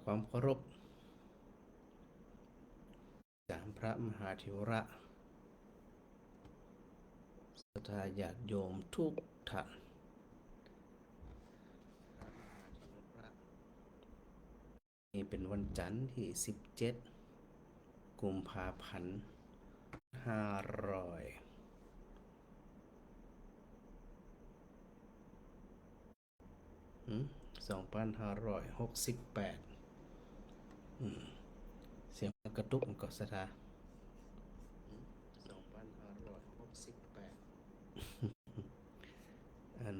ความเคารพจากพระมหาเถระศรัทธาญาติโยมทุกท่านนี่เป็นวันจันทร์ที่17กุมภาพันธ์2568เสียงกระตุกมันก็สถา2568อัน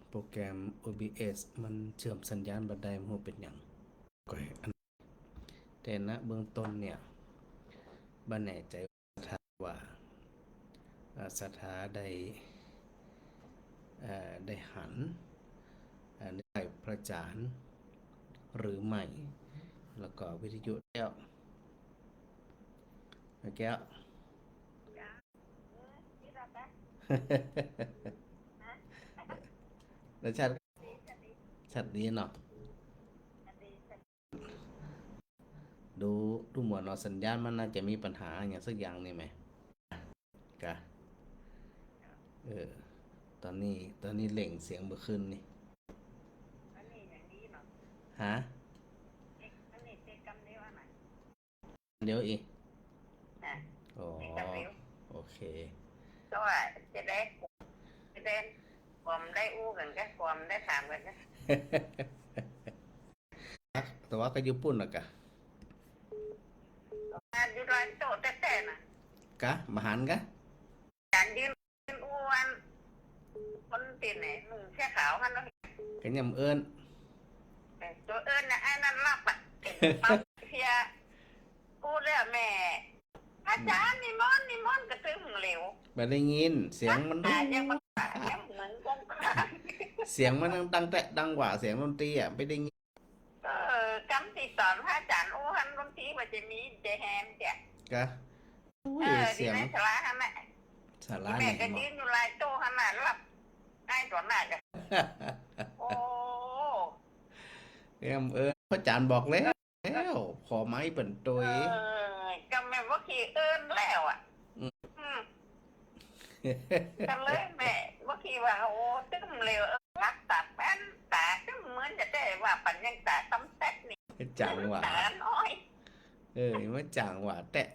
โปรแกรม OBS มันเชื่อมสัญญาณบัดใดมันเป็นอย่างก็อันแต่ณเบื้องต้นเนี่ยบ่แน่ใจว่าสถาได้หันได้ประจานหรือไม่แล้วก็วิทยุแก้วแล้วชัดดีเนาะดูเหมือนเราสัญญาณมันน่าจะมีปัญหาอย่างสักอย่างนี่ไหมกะตอนนี้เล่งเสียงเมื่อคืนนี่ฮะเดี๋ยวอีกอ๋อโอเคก็ว่าจะได้ความได้อู้กันก็ความได้ถามกันก็แต่ว่าก็ญี่ปุ่นนะกะอยู่ร้านโตแต่น่ะกะมาหันกะการยืนอ้วนคนตีนไหนหนุ่มเสื้อขาวฮันก็กันยำเอิญตัวเอิญนะไอ้นั่นรับอ่ะมาเพียกูเรียกแม่อาจารย์นิมนต์กระตึ้งเหลวไม่ได้ยินเสียงมันยังเหมือนกงเสียงมันดังแต่ดังกว่าเสียงดนตรีอ่ะไม่ได้ยินกำติสอนพระอาจารย์อู้ฮันดนตรีว่าจะมีเจแฮมเจ้ะกะเสียงสาระฮันแม่สาระแม่ก็ยืนอยู่ลายโตฮันน่ะรับไอ้ตัวหน้าจ้ะโอ้พระอาจารย์บอกแล้วพอไม้เป็นตัวก็แม่ว่าขี่เอิญแล้วอ่ะก็เลยแม่ว่าขี่ว่าโอ้ตึ้มเร็วรักตาแป้นตาตึ้มเหมือนจะได้ว่าปัญญาตาตั้มแตกนี่จังหวะตาน้อยไม่จังหวะแตะ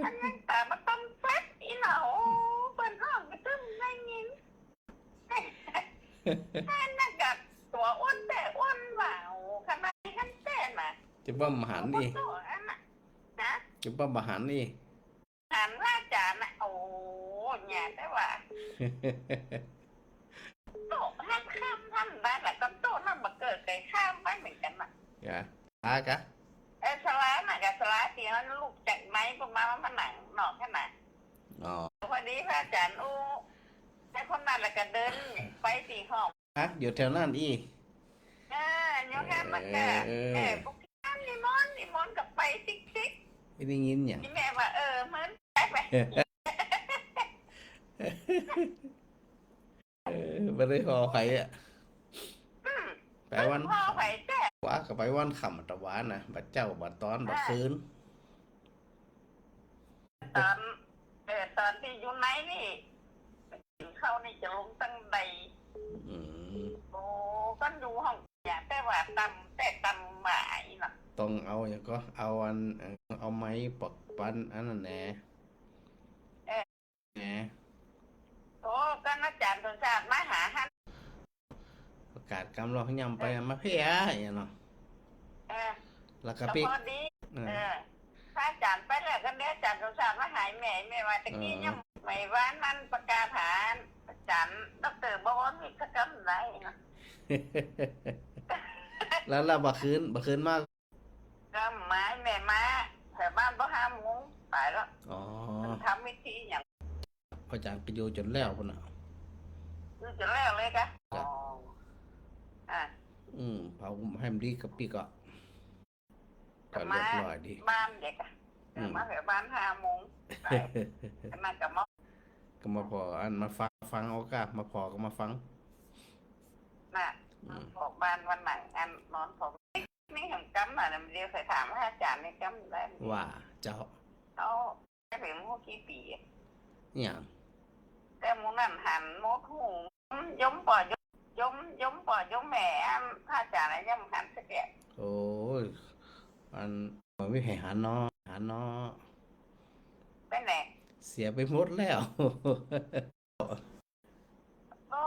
ปัญญาตามาตั้มแตกอีหนาวเป็นห้องก็ตึ้มได้ยินนั่นกับตัวอ้วนแต่อ้วนว่าโอ้ขนาดนั้นแต่น่ะจะบ้ามหันดิจะบ้ามหันดิหันว่าจานน่ะโอ้เนี่ยได้ว่าโตห้ามข้ามท่านได้แต่ก็โตนั่นมาเกิดไก่ข้ามไม่เหมือนกันน่ะกะสลาน่ะกับสลาเสียงลูกจากไม้ประมาณมันหนังหนอกขนาดพอดีพระอาจารย์อู้ไอ้คนนั้นแหละก็เดินไปตีห้องอยู่แถวนั้นอียกแค่มาแก่พวกท่านนิมนต์กับไปติ๊กไม่ได้ยินอย่างแม่ว่าเหมือนแป๊บไปไม่ได้พอใครอ่ะไปวันพ่อไปแต่ว่าก็ไปวันขำตะวันนะบัดเจ้าบัดตอนบัดคืนตอนที่อยู่ไหนนี่เข้านี่จะลงตั้งใดโอ้ก็ดูห้องอย่าแต่ว่าตำหมายน่ะต้องเอาอย่างก็เอาไม้ปักปันอันนั้นแน่โอ้ก็อาจารย์สนใจมาหาฮันประกาศกำลังยำไปมาเพี้ยอย่างเนาะแล้วก็ปีดีถ้าอาจารย์ไปแล้วก็เนี้ยอาจารย์สนใจมาหายแม่ว่าตะกี้ยังไม่ว่านั่นประกาศหาอาจารย์ดร.บวรมีสักคำไหนนะแล้วเราบักคืนมากก็ไม้แม่มาแถวบ้านก็ห้ามงงไปแล้วทำวิธีอย่างอาจารย์ไปอยู่จนแล้วคนน่ะจนแล้วเลยกะเผาให้มันดีกับปีก็เรียบร้อยดีบ้านเด็กอะมาแถวบ้าน5 โมงนั่นก็มาพออันมาฟังเอากะมาพอก็มาฟังน่ะออกบ้านวันไหนอันนอนผมนี่ของ กำน่ะเดี๋ยวเคยถามอาจารย์ในกำได้ ว่าเจ้า เขาจะเป็นหัวกี่ปี เนี่ยง แต่หมูนั่นหันโมดหูยมป่อยมป่อยมแม่อาจารย์ยังหันสักแก่ โอ้ยมันไม่ให้หันเนาะหันเนาะ ไปไหน เสียไปหมดแล้ว โอ้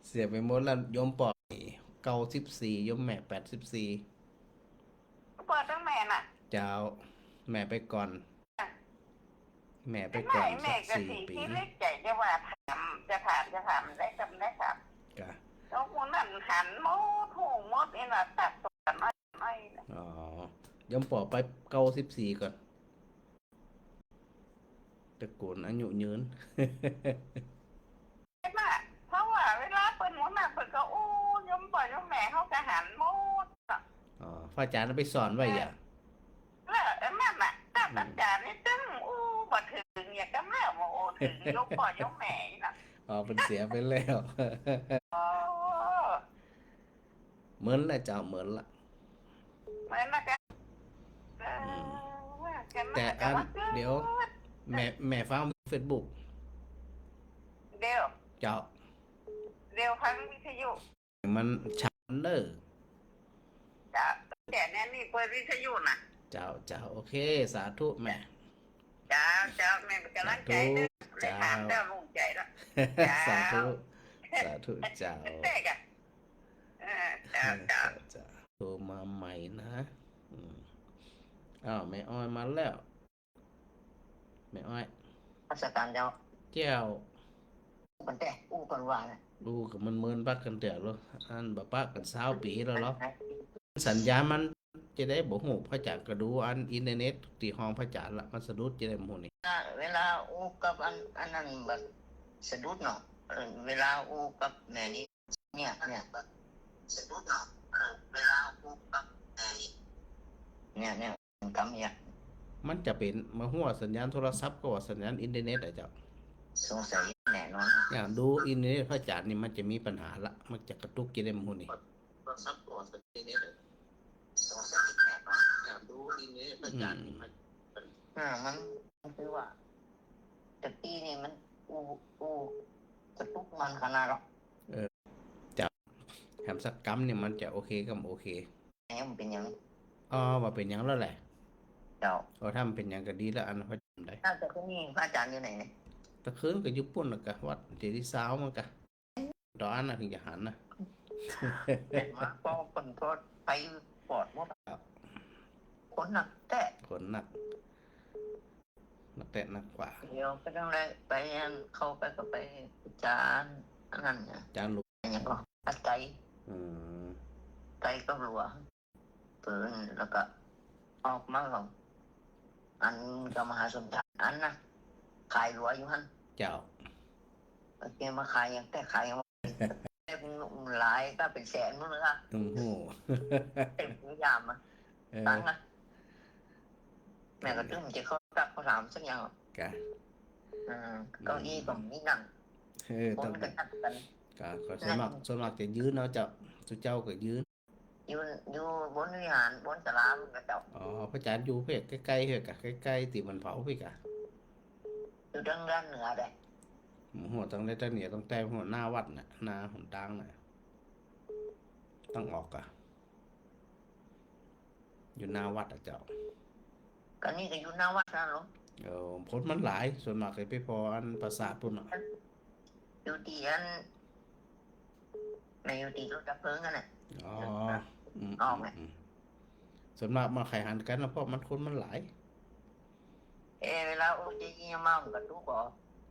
เสียไปหมดแล้วยมปอย94ยมแม่84 เปิดตั้งแม่น่ะ เจ้าแม่ไปก่อน แม่ไป ไม่ ก่อน แม่ สัก ก็ 4 สี ปี ที่เล็กใจจะว่าจะถามได้จำได้ครับ กะ แล้วหมูนั่นหันโมดหูโมดนี่น่ะตัดตัวกันไม่นะ อ๋อยมปอไป94ก่อนตระกูลอายุยืน ใช่ป่ะเพราะว่าเวลาเปิดหมูนั่นเปิดก็อู้ยมป่อยมแม่เขาก็หันโมด อ๋อพระอาจารย์เอาไปสอนไว้อย่า แล้วนั่นน่ะตัดอาจารย์นี่ตึ้งอู้บ่ถึงอย่างก็แม่มาโอ้ถึงยกป่อยมแม่น่ะ อ๋อเป็นเสียไปแล้ว โอ้ เหมือนละเจ้าเหมือนละ เหมือนนะกัน แต่อันเดี๋ยวแม่ฟัง Facebook เดี๋ยว เจ้า ฟังวิทยุ มันชันเด้อ จ้ะแต่เนี่ยนี่เปิดวิทยุน่ะ เจ้าโอเคสาธุแม่ จ้าแม่กำลังใจเด้อเลยถามเจ้าลุงใจแล้ว สาธุเจ้า เด็กอ่ะจ้า โทรมาใหม่นะอ้าวแม่อ้อยมาแล้วแม่อ้อย ราชการเจ้า เจ้า คนแต่อู้คนว่านะ ดูกับมันเมินปักกันเถอะแล้วอันบ่ปักกัน20 ปีแล้วเหรอสัญญาณมันจะได้บ่ฮู้พระจักรก็ดูอันอินเทอร์เน็ตที่ห้องพระจักรละมันสะดุดจะได้ฮู้นี่ เวลาอู้กับอันนั้นแบบสะดุดเนาะเวลาอู้กับแม่นี่เนี่ยแบบสะดุดเนาะเวลาอู้กับแม่นี่เนี่ยคำเนี่ย มันจะเป็นมาฮู้ว่าสัญญาณโทรศัพท์ก็ว่าสัญญาณอินเทอร์เน็ตอะเจ้า สงสัยแน่นอน อย่างดูอินเทอร์เน็ตพระจักรนี่มันจะมีปัญหาละมันจะกระตุกจะได้ฮู้นี่ โทรศัพท์ตัวสัญญาณสงสัยแน่นอน ดูอินเทอร์เน็ตพระจักรนี่มัน มันคือว่าแต่ปีนี่มันอู้กระตุกมันขนาดหรอก แถมสักกรรมเนี่ยมันจะโอเคกับโอเค ยังมันเป็นอย่างนี้ อ๋อว่าเป็นหยังแล้วแหละ เจ้า ถ้ามันเป็นหยังก็ดีแล้วอันพระจำได้ น่าจะที่นี่พระอาจารย์อยู่ไหนเนี่ย ตะคืนก็อยู่ปุ่นน่ะกะวัดเจดีย์สาวมันกะดอนน่ะถึงจะหันนะ เด็กมาก็คนก็ไปปอดหมดคนหนักแต่ คนหนักแต่หนักกว่า เดี๋ยวก็ต้องได้ไปเข้าไปก็ไปจานอันนั้นเนี่ย จานลูก อย่างก็ปัจจัย อืม ใจก็รัวเปิดแล้วก็ออกมาของอันก็มหาสมทานอันนะขายรัวอยู่ฮัน เจ้า โอเคมาขายยังแต่ขายยังเป็นหลายก็เป็นแสนมั้งเลยค่ะ โอ้โห เต็มนิยามอ่ะ เออ ตั้งนะแม่ก็ตึ้งจะเขาตักเขาถามสักอย่าง กะ เก้าอี้ก็มีนั่ง ค ต้อน ง ก็ตัดกัน กะก็ส่วนมากจะยืนเนาะเจ้าสุเจ้าก็ยืน อยู่บนวิหารบนศาลามันก็เจ้า อ๋อพระอาจารย์อยู่เพ่ใกล้ๆเพ่กะใกล้ๆที่มันเผาเพ่กะ อยู่ทางด้านเหนือได้ หัวต้องได้ตั้งเหนียวต้องแต่หัวหน้าวัดน่ะหน้าหนทางน่ะต้องออกกะอยู่หน้าวัดอ่ะเจ้า ก็นี่ก็อยู่หน้าวัดนั่นหรอ ผลมันหลายส่วนมากเลยไปพออันปราสาทปุ่นอ่ะ อยู่ที่อันไม่อยู่ที่รถดับเพลิงกันน่ะ อ๋ออืม ออกไหม ส่วนมากมาขายหันกันแล้วเพราะมันคนมันหลาย เวลาโอ้ยยิงมามันก็ทุกข์บ่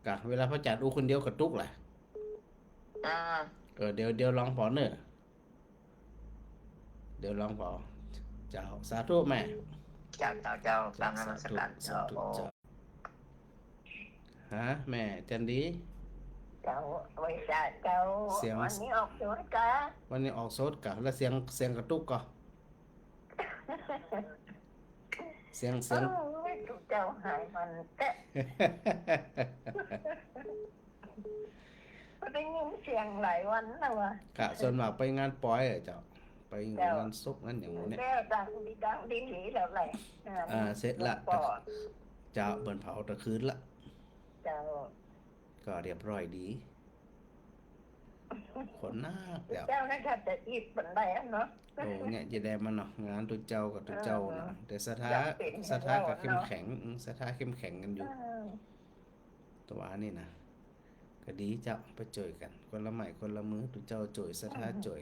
กะเวลาพระอาจารย์ดูคนเดียวกระตุกแหละ อ่า เดี๋ยวลองพอเนอะเดี๋ยวลองพอเจ้าสาธุแม่ เจ้าฟังนมัสการ สาธุเจ้าฮะแม่จันดี เจ้าไว้จ้าเจ้า เสียง วันนี้ออกสวนกะ วันนี้ออกโซดกะแล้วเสียงกระตุกก็เสียง ไม่ถูกเจ้าหายมันแต่ได้ยินเสียงหลายวันแล้ววะ กะส่วนมากไปงานปอยอะเจ้า ไปงานศพงานอย่างนี้เนี่ย แล้วดังดีหลีแล้วแหละ เสร็จละเจ้าเปิ่นเผาตะคืนละ เจ้า ก็เรียบร้อยดีคนนักเดี๋ยว เจ้านั่นถ้าจะอีกปันไดเนาะ โอ้เนี่ยจะได้มันเนาะงานตัวเจ้ากับตัวเจ้านะแต่สถากับเข้มแข็งสถาเข้มแข็งกันอยู่ตัวนี่นะก็ดีเจ้าไปจ่อยกันคนละไม้คนละมือตัวเจ้าจ่อยสถาจ่อย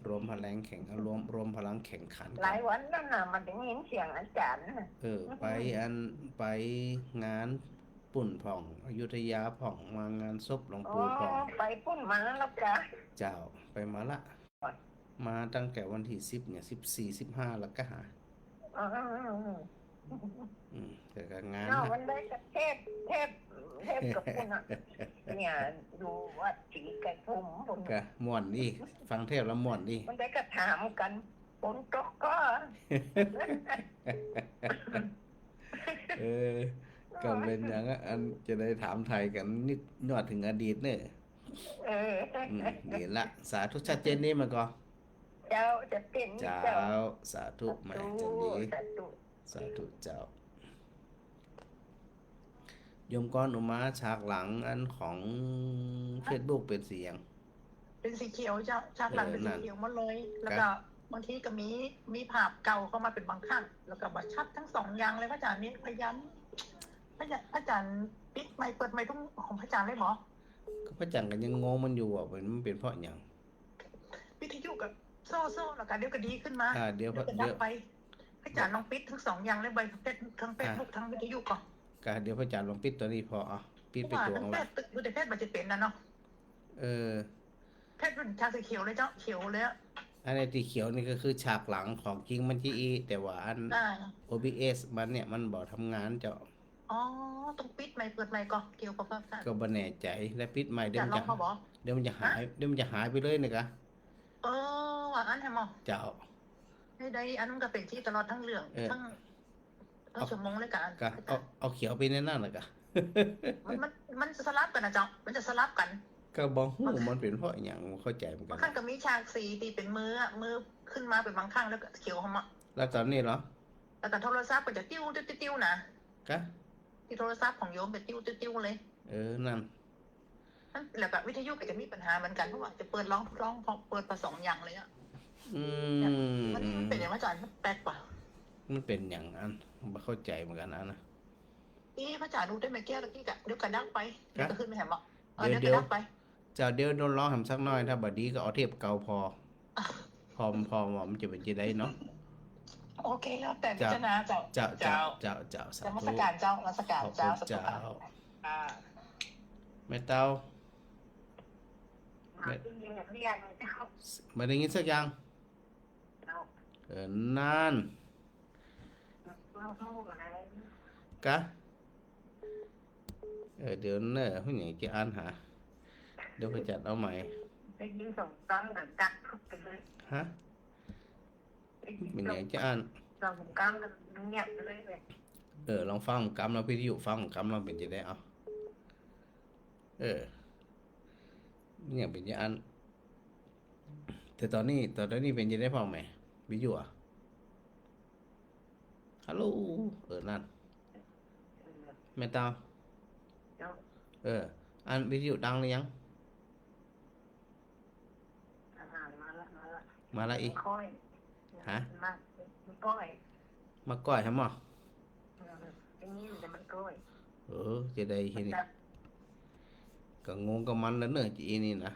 รวมพลังแข่งรวมพลังแข่งขัน หลายวันแล้วนะมันถึงยินเสียงอาจารย์ ไปงานปุ่นผ่องอยุธยาผ่องมางานศพหลวงปู่ผ่อง ไปพุ่นมาแล้วจ้ะ เจ้าไปมาละมาตั้งแต่วันที่10เนี่ย14-15แล้วก็หาแต่ก็งาน มันได้กับเทพกับคุณอ่ะเนี่ยดูวัดศรีกระทุ่มบน ก็ม่วนดีฟังเทพแล้วม่วนดี มันได้ก็ถามกันฝนตกก็ ก็เป็นอย่างอันจะได้ถามไทยกันนิดนวดถึงอดีตเนี่ยดีละสาธุชัดเจนนี่มาก่อน เจ้าจะเป็น เจ้าสาธุแม่จันดีสาธุเจ้าโยมก้อนอุมาฉากหลังอันของ Facebook เป็นเสียง เป็นสีเขียวเจ้าฉากหลังเป็นสีเขียวหมดเลย แล้วก็บางทีก็มีภาพเก่าเข้ามาเป็นบางครั้งแล้วก็บัดชัดทั้งสองอย่างเลยพระอาจารย์นี่พยายามพระอาจารย์ปิดไมค์เปิดไมค์ทุกของพระอาจารย์เลยหมอ ก็พระจันทร์กันยังงงมันอยู่อ่ะมันเป็นเพราะอย่าง วิทยุกับโซ่แล้วก็เดี๋ยวก็ดีขึ้นมา เดี๋ยว ก็ดับไปพระอาจารย์ลองปิดทั้งสองอย่างเลยใบทั้งเฟซบุ๊กทั้งวิทยุก่อน เดี๋ยวพระจันทร์ลองปิดตัวนี้พอปิดไปตัว ว่าแพทย์ดูแต่แพทย์มันจะเป็นนะเนาะแพทย์เป็นชาสีเขียวเลยเจ้าเขียวเลยอ่ะ อันนี้ที่เขียวนี่ก็คือฉากหลังของจริงมันที่แต่ว่าอัน OBS มันเนี่ยมันบ่ทำงานเจ้า อ๋อต้องปิดไมค์เปิดไมค์ก่อนเกี่ยวกับพระอาจารย์ ก็บ่แน่ใจและปิดใหม่เดี๋ยวมันจะหายไปเลยนี่กะ ว่าอันแฮมอ เจ้า ได้อันนั้นก็เป็นที่ตลอดทั้งเรื่องทั้งชั่วโมงเลยกัน ก็เอาเขียวไปในนั่นน่ะกะ มันสลับกันนะจ๊ะมันจะสลับกัน ก็บ่ฮู้มันเป็นเพราะหยังเข้าใจเหมือนกับ าน งครั้งก็มีฉากสีตีเป็นมือขึ้นมาเป็นบางครั้งแล้วก็เขียวเข้ามา แล้วตอนนี้เหรอ แล้วก็โทรศัพท์ก็จะติ้วนะ กะ ที่โทรศัพท์ของโยมเป็นติ้วเลย นั่น แล้วก็วิทยุก็จะมีปัญหาเหมือนกันเพราะว่าจะเปิดร้องเปิดผสมอย่างเลยอ่ะมันเป็นอย่างว่าอาจารย์แปลกกว่า มันเป็นอย่างนั้นบ่เข้าใจเหมือนกันนะ นี่พระอาจารย์ดูได้ไหมแก้วตะกี้กะเดี๋ยวกระดักไปเดี๋ยวก็ขึ้นไม่แหมอ่ะ เดี๋ยว กระดักไป เจ้าเดี๋ยวโดนร้องหำสักหน่อยถ้าบัดนี้ก็เอาเทปเก่าพอว่ามันจะเป็นจะได้เนาะ โอเคแล้วแต่พิจารณาเจ้า เจ้าสา รั ธุ ชการเจ้ารัชการเจ้า เจ้าแม่เต้าไม่ได้ยินสักอย่างนั่นกะเดี๋ยวเนอะผู้ใหญ่จะอ่านหาเดี๋ยวไปจัดเอาใหม่ ได้ยินสองตั้งหนังกัดไปเลย ฮะเป็นไงจะอ่าน สองกลางกันเงียบเลยเลย ลองฟังกำเราพิทยุฟังกำเราเป็นจะได้เอาเนี่ยเป็นจะอ่านแต่ตอนนี้เป็นจะได้พอไหมวิทยุอ่ะฮัลโหลนั่นแม่ตาอันวิทยุดังหรือยังมาละอีกฮะมาก้อยฮะหมอจะได้เห็นก็งงกับมันแล้วเนอะจีนี่นะ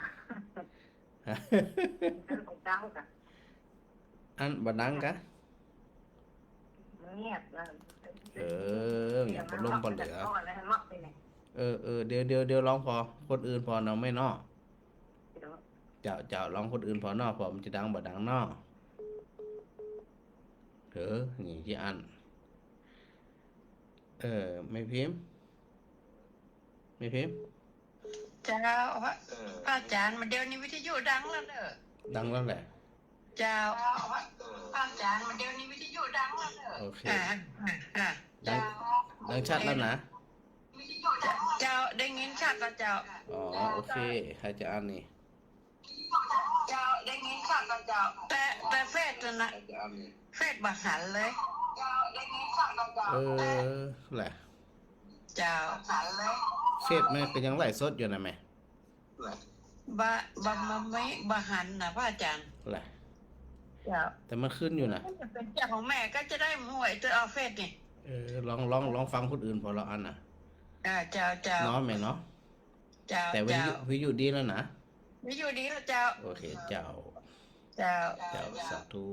อันบัดดังกะอย่างปลุ่มปเหลือเดี๋ยวร้องพอคนอื่นพอเนาะไม่นอเจ้าร้องคนอื่นพอนอพอมันจะดังบัดดังนอนี่ที่อันไม่พิมพ์เจ้าอาจารย์มันเดี๋ยวนี้วิทยุดังแล้วเด้อ ดังแล้วแหละ เจ้าอาจารย์มันเดี๋ยวนี้วิทยุดังแล้วเด้อ โอเคดังชัดแล้วนะ เจ้าได้ยินชัดแล้วเจ้า โอเคให้จะอ่านนี่ เจ้าได้ยินชัดแล้วเจ้าแต่ แต่เฟซนะเฟซบาหันเลย แหละ เจ้าหันเลย เฟซแม่ก็ยังไลฟ์สดอยู่นะแม่ บามาไม่บาหันนะพระอาจารย์ แหละ เจ้า แต่มันขึ้นอยู่นะ เป็นเจ้าของแม่ก็จะได้หวยตัวเอาเฟซนี่ ลองฟังคนอื่นพอเราอันน่ะ เจ้าเนาะแม่เนาะ เจ้า แต่วิทยุดีแล้วนะ วิอยู่ดีแล้วเจ้า โอเคเจ้า เจ้า สาธุ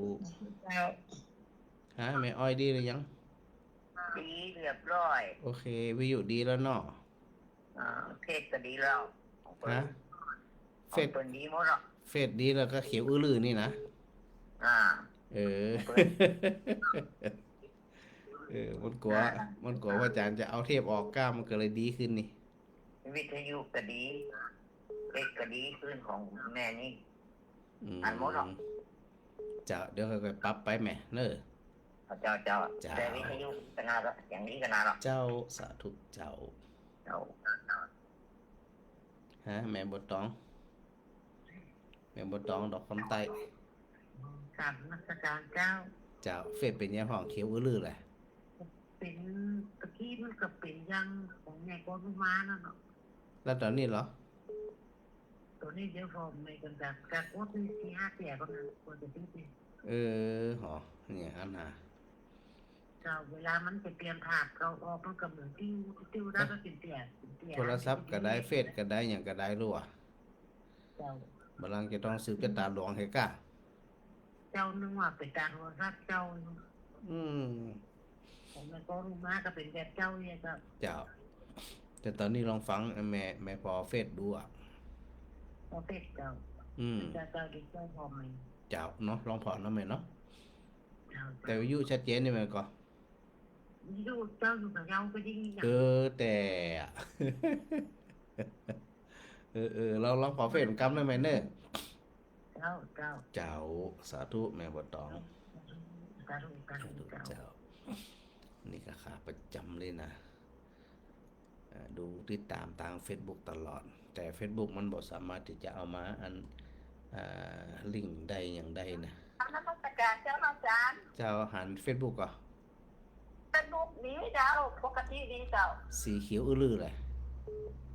เจ้า ฮะแม่อ้อยดีหรือยัง ดีเรียบร้อย โอเควิทยุดีแล้วเนาะ เพศก็ดีแล้ว ฮะเฟซ ตัวนี้หมดหรอก เฟซดีแล้วก็เขียวอื้อลือนี่นะ เออ มันกลัวว่าอาจารย์จะเอาเทปออกกล้ามมันก็เลยดีขึ้นนี่ วิทยุก็ดีเพศก็ดีขึ้นของแม่นี่ ม อันหมดหรอ เจ้าเดี๋ยวค่อยๆปรับไปแม่เนอะ เจ้าแต่วิทยุก็น่าแล้วอย่างนี้ก็น่าแล้ว เจ้าสาธุเจ้า เจ้า ฮะแม่บดตองดอกคำไต กราบนมัสการเจ้า เจ้าเฟซเป็นยังห้องเขียวอื้อลือแหละ เป็นตะกี้มันก็เป็นยังของแม่ก็รู้มาแล้วเนาะ แล้วตอนนี้เหรอ ตัวนี้เดี๋ยวพอไม่กันจากโคตรที่5 เสียก็นะควรจะซื้อเป็น หอเนี่ยอันหา เจ้าเวลามันจะเปลี่ยนถาดเราออกมันก็เหมือนติ้วได้ก็เป็นเตี้ย โทรศัพท์ก็ได้เฟซก็ได้อย่างก็ได้รู้อ่ะ เจ้า บัดลังจะต้องซื้อเป็นตาหลวงให้กะ เจ้านึกว่าเป็นการโทรศัพท์เจ้า อืม ผมแม่ก็รู้มาก็เป็นแบบเจ้าเนี่ยก็ เจ้า แต่ตอนนี้ลองฟังแม่พอเฟซดูอ่ะ พอเป็ดเจ้า อืม เจ้าดีเจ้าพอไหม เจ้าเนาะลองพอเนาะแม่เนาะ เจ้า แต่วิทยุชัดเจนนี่แม่ก็ อยู่เจ้าอยู่กับเราก็ยิ่งอย่าง แต่อะ เราลองขอเฟซกำได้ไหมเนอะ เจ้า เจ้าสาธุแม่บดตอง สาธุ สาธุเจ้า นี่ก็ขาประจำเลยนะดูติดตามทาง Facebook ตลอด แต่ Facebook มันบ่สามารถที่จะเอามาลิงก์ได้อย่างใดนะ นมัสการเจ้าอาจารย์ เจ้าหัน Facebook อ่ะ เป็นรูปนี้เจ้าปกติดีเจ้า สีเขียวอื้อลือเลย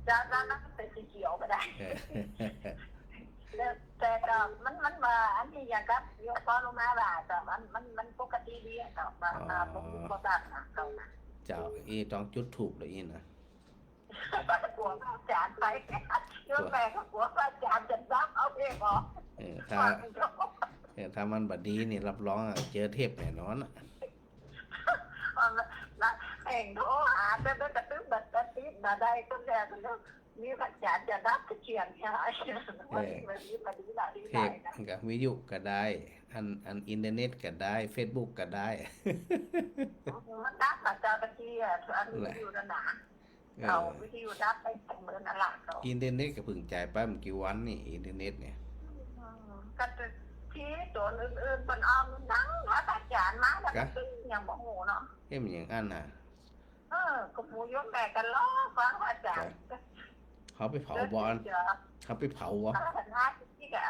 เจ้านั้นเป็นสีเขียวก็ได้ เออ แต่ก็มันมาอันนี้อย่างกับยกพอลงมาว่าแต่มันปกติดีเจ้ามาปกติก็ได้นะเจ้านะ เจ้าต้องจุดถูกเลยนะ กลัวอาจารย์ไปยกแม่ก็กลัวอาจารย์จะรับเอาเองเหรอ ถ้ามันบัดดีนี่รับรองเจอเทพแน่นอนอ่ะ แห่งโทรหาแต่กระตึ้งบัดกระติดมาได้ก็แค่แล้วมีอาจารย์จะรับเขียนใช่ไหมวันนี้มาดีหลาย เทพกับวิทยุก็ได้อันอินเทอร์เน็ตก็ได้ Facebook ก็ได้ มันดับอาจารย์ตะกี้อันวิทยุนั่นนะเอาวิทยุดับไปเหมือนอะไรเขา อินเทอร์เน็ตก็เพิ่งจ่ายไปเมื่อกี่วันนี่อินเทอร์เน็ตเนี่ย ก็ที่ตัวอื่นๆมันออมดังว่าอาจารย์มาแล้วก็ตึ้งอย่างบ่หูเนาะ เฮ้ยมันอย่างอันน่ะ ก็หมูยกแม่กันล้อฟังอาจารย์ เขาไปเผาบอลเขาไปเผาวะ คณะที่กับ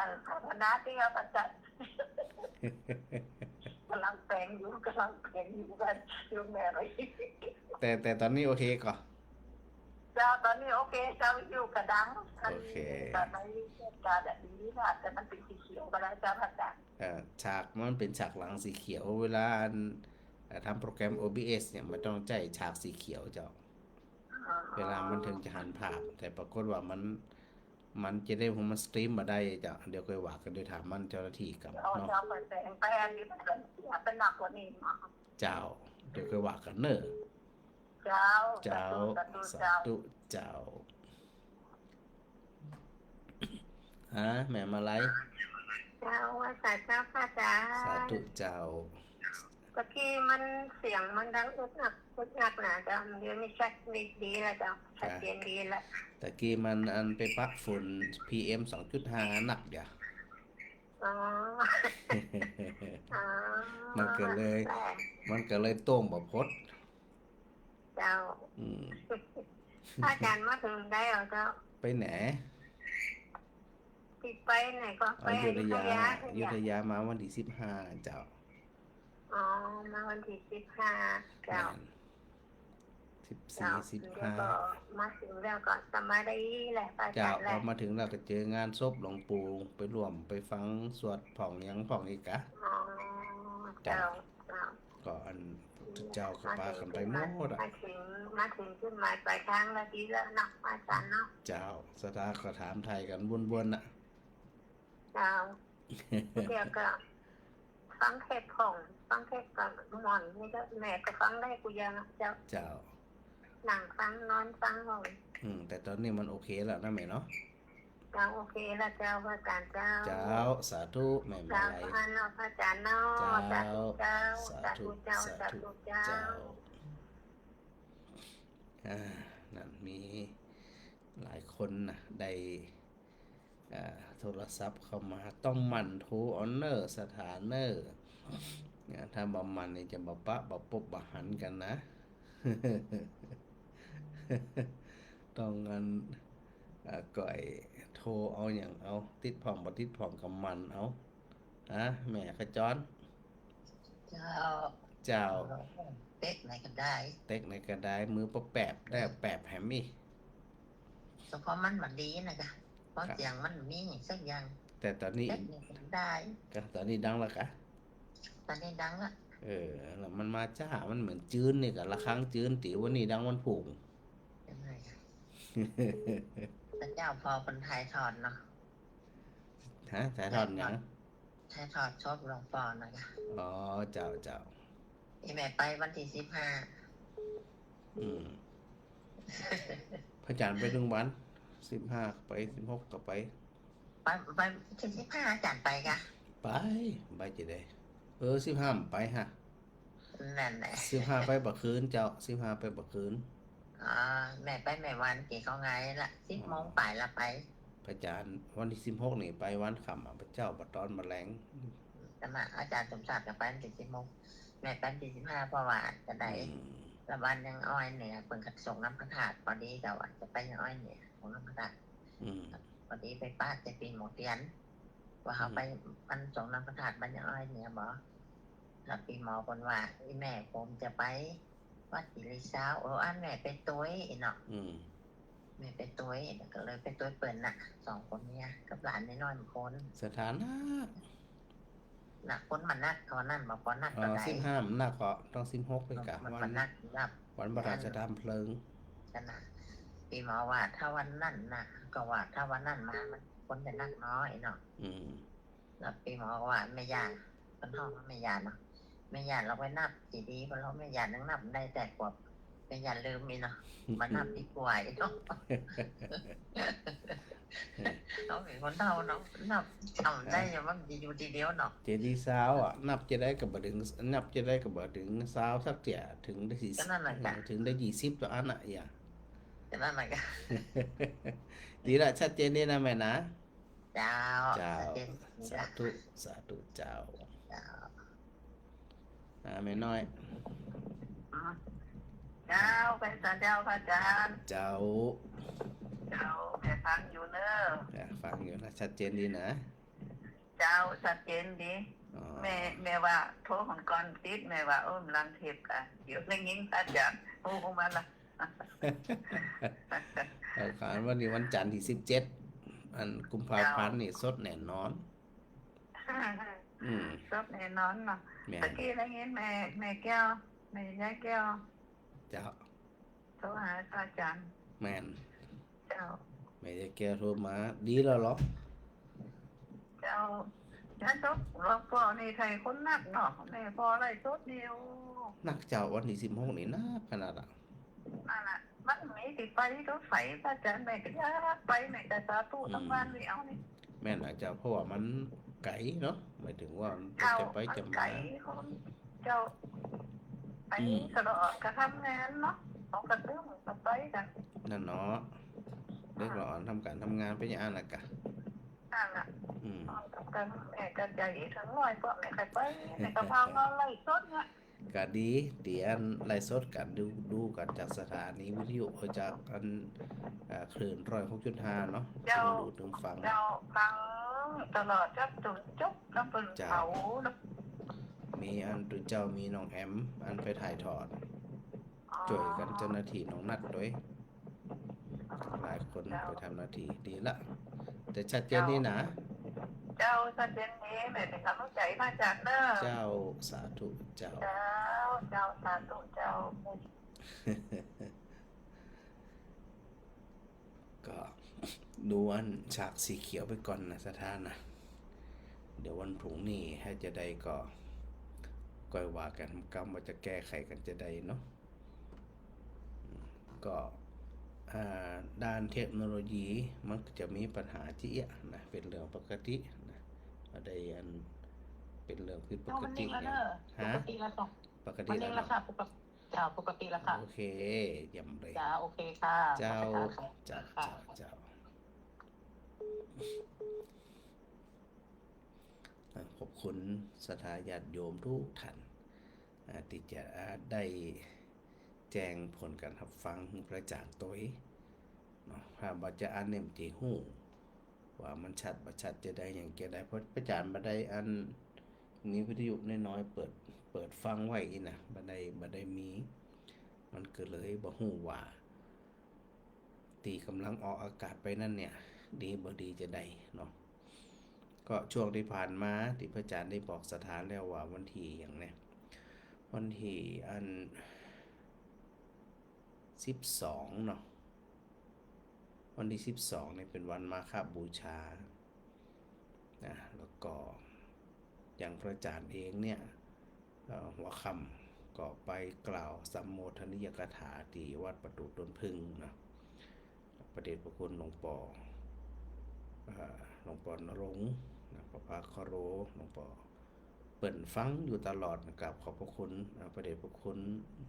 คณะที่กับอาจารย์กำลังแปลงอยู่กันอยู่แม่เลย แต่ตอนนี้โอเคก่อน เจ้าตอนนี้โอเคเจ้าอยู่กระดัง โอเค แต่ไม่การแบบนี้นะแต่มันเป็นสีเขียวก็ได้เจ้าอาจารย์ ฉากมันเป็นฉากหลังสีเขียวเวลาทำโปรแกรม OBS เนี่ยมันต้องใช้ฉากสีเขียวเจ้าเวลามันถึงจะหันภาพแต่ปรากฏว่ามันจะได้มันสตรีมมาได้เจ้าเดี๋ยวค่อยว่ากันโดยถามมันเจ้าหน้าที่กับ เอา เนาะ เจ้าไปแต่งไปอันนี้มันเป็นหนักกว่านี้มา เจ้าเดี๋ยวค่อยว่ากันเนอะ เจ้า เจ้าสาธุเจ้าฮะแม่มาไลฟ์ เจ้าว่าสายเจ้าค่ะจ้า สาธุเจ้า เมื่อกี้มันเสียงมันดังอึดอัดนะจ้าเดี๋ยวนี้ชัดดีแล้วจ้าชัดเจนดีแล้ว ตะกี้มันไปปักฝุ่น PM 2.5 หนักอย่า อ๋อ มันก็เลยโต้งบ่พด เจ้า อืม อาจารย์มาถึงได้เหรอเจ้า ไปไหน ท ที่ไปไหนก็ไป อยุธยา ทุก อยุ อย่าง ธยามาวันที่15เจ้า อ๋อมาวันที่15เจ้า เจ้า เดี๋ยวก็มาถึงแล้วก็สมาได้แหละอา เจ้า จารย์แห พอ ละ มาถึงเราก็เจองานศพหลวงปู่ไปร่วมไปฟังสวดผ่องหยังผ่องอีกกะ อ๋อเจ้า ก็อันเจ้าก็พากันไปหมดอ่ะ มาถึงขึ้นมาปลายทางแล้วดีแล้วเนาะอาจารย์เนาะ เจ้าสถาก็ถามไทยกันวนๆน่ะ เจ้าเดี๋ยวก็ฟังเทศของฟังเทศกับหมอนนี่ก็แม่ก็ฟังได้กูยังเจ้า เจ้า นั่งฟังนอนฟังของ แต่ตอนนี้มันโอเคแล้วนะแม่เนาะ เจ้าโอเคแล้วเจ้าพระอาจารย์เจ้า เจ้าสาธุแม่มา เจ้า ลัย พระเนาะพระอาจารย์เนาะสาธุเจ้าสาธุเจ้าสาธุเจ้า นั่นมีหลายคนนะได้โทรศัพท์เข้ามาต้องหมั่นโทรออนเนอร์สถานเนอร์ถ้าบ่มันนี่จะบ่ปะบ่ปบบ่หันกันนะ ต้องงันก่อยโทรเอาอย่างเอาติดผ่องบ่ติดผ่องกับมันเอาแม่ขจร เจ้า เจ้า เต๊กไหนก็ได้ เต็กในกระไดมือประแปบได้แปบแฮมมี่ เฉพาะมันบัดดีนะคะเพราะเสียงมันมีสักอย่าง แต่ตอนนี้ เต๊กนี่ก็ได้ ก็ตอนนี้ดังแล้วกะ ตอนนี้ดังละ แล้วมันมาจ้ามันเหมือนจื้นนี่กะละครั้งจื้นติ๋ววันนี้ดังวันผุ่ง ยังไงอะพระเจ้าพอคนไทยถอดเนาะ สายทอดหยัง ไทยถอดชอบหลวงปอนะคะ อ๋อเจ้า อีแม่ไปวันที่อืมพระจันทร์ไป1 วัน15ไป16ก็ไป 15ไปที่15อาจารย์ไปกะ ไปจะได้15ไปฮะ นั่นแหละ 15ไปบักคืนเจ้า15ไปบักคืน แม่ไปแม่วันกี่เขาไงละ10 โมงไปละไป พระจันทร์วันที่16นี่ไปวันค่ำพระเจ้าบัดตอนแมลง แต่มาอาจารย์สมศักดิ์กับไปวันที่10 โมงแม่ไปวันที่15เพราะว่าจะได้ละวันยังอ้อยเนี่ยเพิ่นก็ส่งน้ำพระธาตุพอดีแต่ว่าจะไปยังอ้อยเนี่ยของน้ำพระธาตุ พอดีไปป้าจะปีนหมดเตียนว่าเขาไปมันส่งน้ำพระธาตุบัญญัติอ้อยเนี่ยบอแล้วปีหมอคนว่าอีแม่ผมจะไปวัดศิริสาวอันแม่ไปตุ้ยเนาะแม่ไปตุ้ยก็เลยไปตุ้ยเปิดน่ะ2 คนเนี่ยกับหลานน้อยๆคน สถานะ น่ะคนมันนักเขานั่นบอกว่านักก็ได้ 15มันหนักก็ต้อง16ไปกะ มันนักรับ วันพระราชทานเพลิง กันนะปีหมอว่าถ้าวันนั่นน่ะก็ว่าถ้าวันนั่นมามันคนจะนักน้อยเนาะ แล้วปีหมอว่าไม่ยากคนห้องไม่ยากเนาะไม่ยากเราไปนับจีดีเพราะเราไม่ยากนั่งนับได้แต่กว่าไม่ยากลืมมีเนาะมานับดีกว่าเนาะเราเป็นคนเท่าเนาะนับทำได้ยังว่าอยู่ทีเดียวเนาะ เจดีย์สาวนับจะได้กับบ่ถึงนับจะได้กับบ่ถึงสาวสักเตี่ยถึงได้40ถึงได้20ตัวอันน่ะอย่า แต่นั่นแหละก็ ดีละชัดเจนดีนะแม่นะ เจ้า สาธุเจ้าแม่น้อย เจ้าเป็นเจ้าพระอาจารย์ เจ้า เจ้าแม่ฟังอยู่เนอะ ฟังอยู่นะชัดเจนดีนะ เจ้าชัดเจนดีแม่ว่าโทรของก่อนติดแม่ว่าลังเทปกันเดี๋ยวนั่งยิงอาจารย์โทรของมันละ ขานวันนี้วันจันทร์ที่17อันกุมภาพันธ์นี่สดแน่นอน สดแน่นอนเนาะตะกี้ได้ยินแม่แก้วแม่ยายแก้ว เจ้า โทรหาอาจารย์ แม่น เจ้า แม่จะแกโทรมาดีแล้วเหรอ เจ้าจบหลวงพ่อนี่ไทยคนนักเนาะแม่พออะไรสดเดียว นักเจ้าวันที่16นี่นะขนาดอ่ะ นั่นแหละมันมีติดไปรถไฟพระอาจารย์แม่ก็ยากไปแม่ก็สาธุทั้งบ้านเลยเอานี่ แม่นอาจจะเพราะว่ามันไกลเนาะหมายถึงว่าจะไปจะมา เจ้าไปกระโดดกระทำงานเนาะเอากระตื้อมันก็ไปกัน นั่นเนาะเด็กหลอนทำการทำงานไปอย่างนั้นแหละกะ นั่นแหละทำกันแม่ก็ใจถึง100พวกแม่ก็ไปแม่ก็พาเงินเลยสดเนี่ย ก็ดีเดี๋ยวไลฟ์สดกันดูกันจากสถานีวิทยุจากอันคลื่น106.5เนาะดูถึงฟัง เจ้าฟัง ตลอดจับจุดจบน้ำเปินเขาน้ มีอันตุเจ้ามีน้องแอมอันไปถ่ายทอดช่วยกันเจ้าหน้าที่น้องนัดด้วยหลายคนไปทำหน้าที่ดีละแต่ชัดเจนนี่นะ เจ้าสัตว์เย็นนี้แม่เป็นกำลังใจมาจากเนอะ เจ้าสาธุเจ้า เจ้าสาธุเจ้า ก็ดูอันฉากสีเขียวไปก่อนนะสถานนะเดี๋ยววันพรุ่งนี้ให้จะได้ก็ว่ากันกรรมว่าจะแก้ไขกันจะได้เนาะก็ด้านเทคโนโลยีมันจะมีปัญหาที่นะเป็นเรื่องปกตินะได้อันเป็นเรื่องผิดปกติ ฮะปกติละสอง ปกติ มันเอง แล้ว ละค่ะปกติจ้าปกติละค่ะ โอเคเยี่ยมเลย จ้าโอเคค่ะ เจ้า จ้า เจ้าขอบคุณสถาญาติโยมทุกท่านที่จะได้แจ้งผลการรับฟังกระจ่างตัวเนาะถ้าบ่จะอ่านเนมจีหู้ว่ามันชัดบ่ชัดจะได้อย่างเกี่ยได้เพราะประจานบ่ได้อันนี้วิทยุน้อยๆเปิดฟังไว้นะบ่ได้มีมันก็เลยบ่ฮู้ว่าตีกำลังออกอากาศไปนั่นเนี่ยดีบ่ดีจะได้เนาะก็ช่วงที่ผ่านมาที่พระอาจารย์ได้บอกสถานแล้วว่าวันที่อย่างเนี้ยวันที่อัน12เนาะวันที่12เนี่ยเป็นวันมาฆบูชานะแล้วก็อย่างพระอาจารย์เองเนี่ยหัวค่ำก็ไปกล่าวสัมโมทนิยกถาที่วัดประตูต้นพึ่งนะประเดชพระคุณหลวงปอนรงค์ประภาคโรหลวงปอเปิ่นฟังอยู่ตลอดกับขอบพระคุณประเดชพระคุณ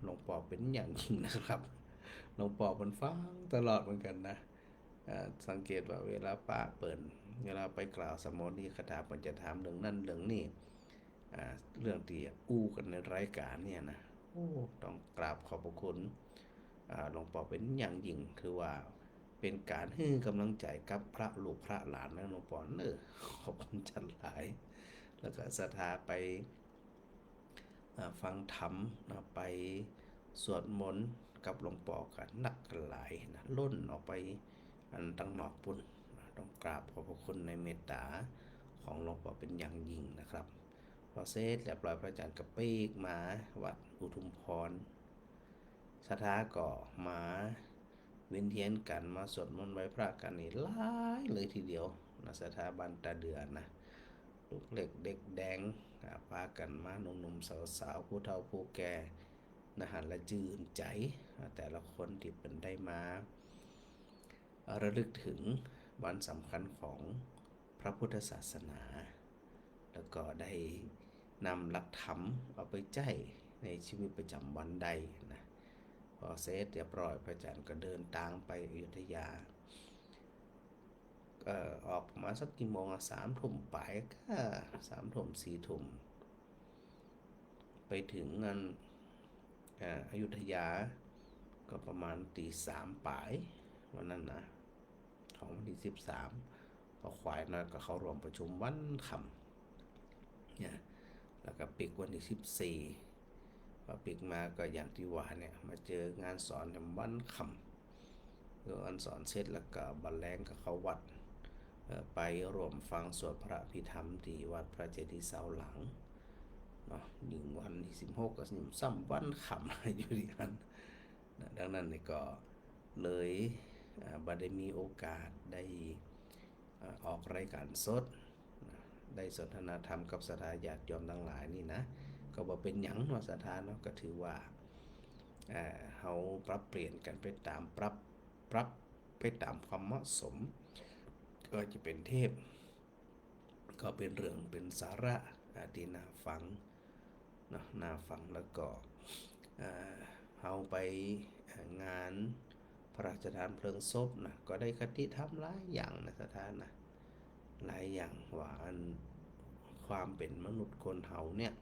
หลวงปอเป็นอย่างยิ่งนะครับหลวงปอเปิ่นฟังตลอดเหมือนกันนะสังเกตว่าเวลาป้าเปิ่นเวลาไปกล่าวสมโภชนิยกถาเปิ่นจะถามเรื่องนั้นเรื่องนี้เรื่องที่อู้กันในรายการเนี่ยนะต้องกราบขอบพระคุณหลวงปอเป็นอย่างยิ่งคือว่าเป็นการให้กำลังใจกับพระลูกพระหลานนะหลวงปอขอบคุณจันหลายแล้วก็ศรัทธาไปฟังธรรมไปสวดมนต์กับหลวงปอกันนักกันหลายนะล้นออกไปอันตั้งนอกปุ่นต้องกราบขอบพระคุณในเมตตาของหลวงปอเป็นอย่างยิ่งนะครับพอเสร็จแล้วปล่อยพระอาจารย์กระปีกมาวัดอุทุมพรศรัทธาก็มาเวียนเทียนกันมาสวดมนต์ไหว้พระกันนี่หลายเลยทีเดียวนะสถาบันตาเดือนนะลูกเล็กเด็กแดงพากันมาหนุ่มๆสาวๆผู้เฒ่าผู้แก่นะฮะละจื่นใจแต่ละคนที่เป็นได้มาระลึกถึงวันสำคัญของพระพุทธศาสนาแล้วก็ได้นำหลักธรรมเอาไปใช้ในชีวิตประจำวันใดนะพอเสร็จเรียบร้อยพระอาจารย์ก็เดินทางไปอยุธยาออกประมาณสักกี่โมง3 ทุ่มไปก็3 ทุ่ม4 ทุ่มไปถึงงานอยุธยาก็ประมาณตี3ป่ายวันนั้นนะของวันที่13พอควายนะก็เข้าร่วมประชุมวันค่ำเนี่ยแล้วก็ปิกวันที่14พอปิกมาก็อย่างที่ว่าเนี่ยมาเจองานสอนวันค่ำงานสอนเสร็จแล้วก็บัลแลงก็เข้าวัดไปร่วมฟังสวดพระพิธรรมที่วัดพระเจดีย์เสาหลังเนาะยิ่งวันที่16ก็ซ้ำวันค่ำอยู่ที่นั่นดังนั้นนี่ก็เลยบ่ได้มีโอกาสได้ออกรายการสดได้สนทนาธรรมกับศรัทธาญาติโยมทั้งหลายนี่นะก็บ่เป็นหยังเนาะศรัทธาเนาะก็ถือว่าเฮาปรับเปลี่ยนกันไปตามปรับไปตามความเหมาะสมก็จะเป็นเทพก็เป็นเรื่องเป็นสาระที่น่าฟังเนาะน่าฟังแล้วก็เฮาไปงานพระราชทานเพลิงศพนะก็ได้คติธรรมหลายอย่างนะศรัทธานะหลายอย่างว่าอันความเป็นมนุษย์คนเฮาเนี่ย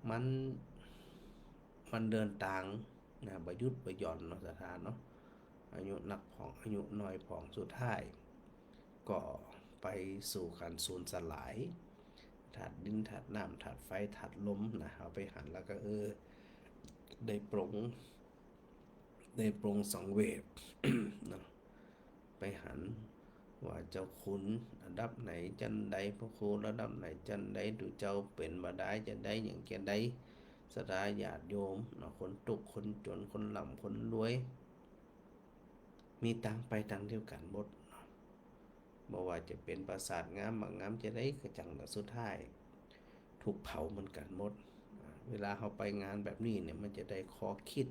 มันเดินทางนะบ่หยุดบ่หย่อนเนาะศรัทธาเนาะอายุนักผ่องอายุน้อยผ่องสุดท้ายก็ ไปสู่การสูญสลายธาตุดินธาตุน้ำธาตุไฟธาตุลมนะเอาไปหันแล้วก็ได้ปรงสังเวช นะไปหันว่าเจ้าคุณระดับไหนจันใดพระครูระดับไหนจันใดดูเจ้าเป็นบาได้จะได้อย่างแกได้สดาญาติโยมนะคนตุกคนจนคนหล่ำคนรวยมีตังไปตังเดียวกันหมดบ่ว่าจะเป็นปราสาทงามบางงามจะได้กระจังสุดท้ายถูกเผาเหมือนกันหมดเวลาเขาไปงานแบบนี้เนี่ยมันจะได้ข้อคิด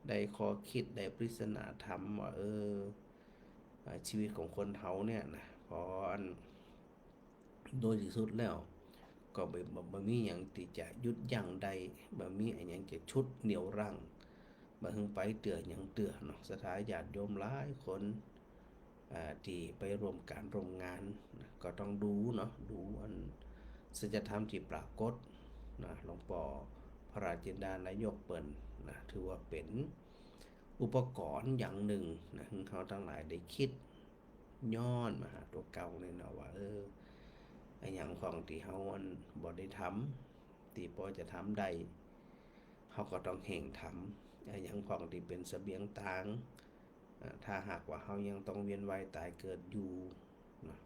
ได้ปริศนาธรรมว่าชีวิตของคนเฮาเนี่ยนะพอโดยที่สุดแล้วก็บ่มีหยังที่จะยุดยั้งได้บ่มีอันหยังจะชุดเหนี่ยวรั้งบ่ฮึงไปเตือหยังเตือเนาะสถาญาติโยมหลายคนที่ไปร่วมการร่วมงานนะก็ต้องดูเนาะดูสัจธรรมที่ปรากฏนะหลวงพ่อพระราชจินดานายกเปิ้นนะถือว่าเป็นอุปกรณ์อย่างหนึ่งนะให้เขาทั้งหลายได้คิดย้อนมาหาตัวเก่าเนี่ยเนาะว่าไอ้อย่างของที่เขาบ่ได้ทำที่พอจะทำได้เขาก็ต้องเห่งทำไอ้อย่างของที่เป็นเสบียงต่างถ้าหากว่าเขายังต้องเวียนว่ายตายเกิดอยู่นะ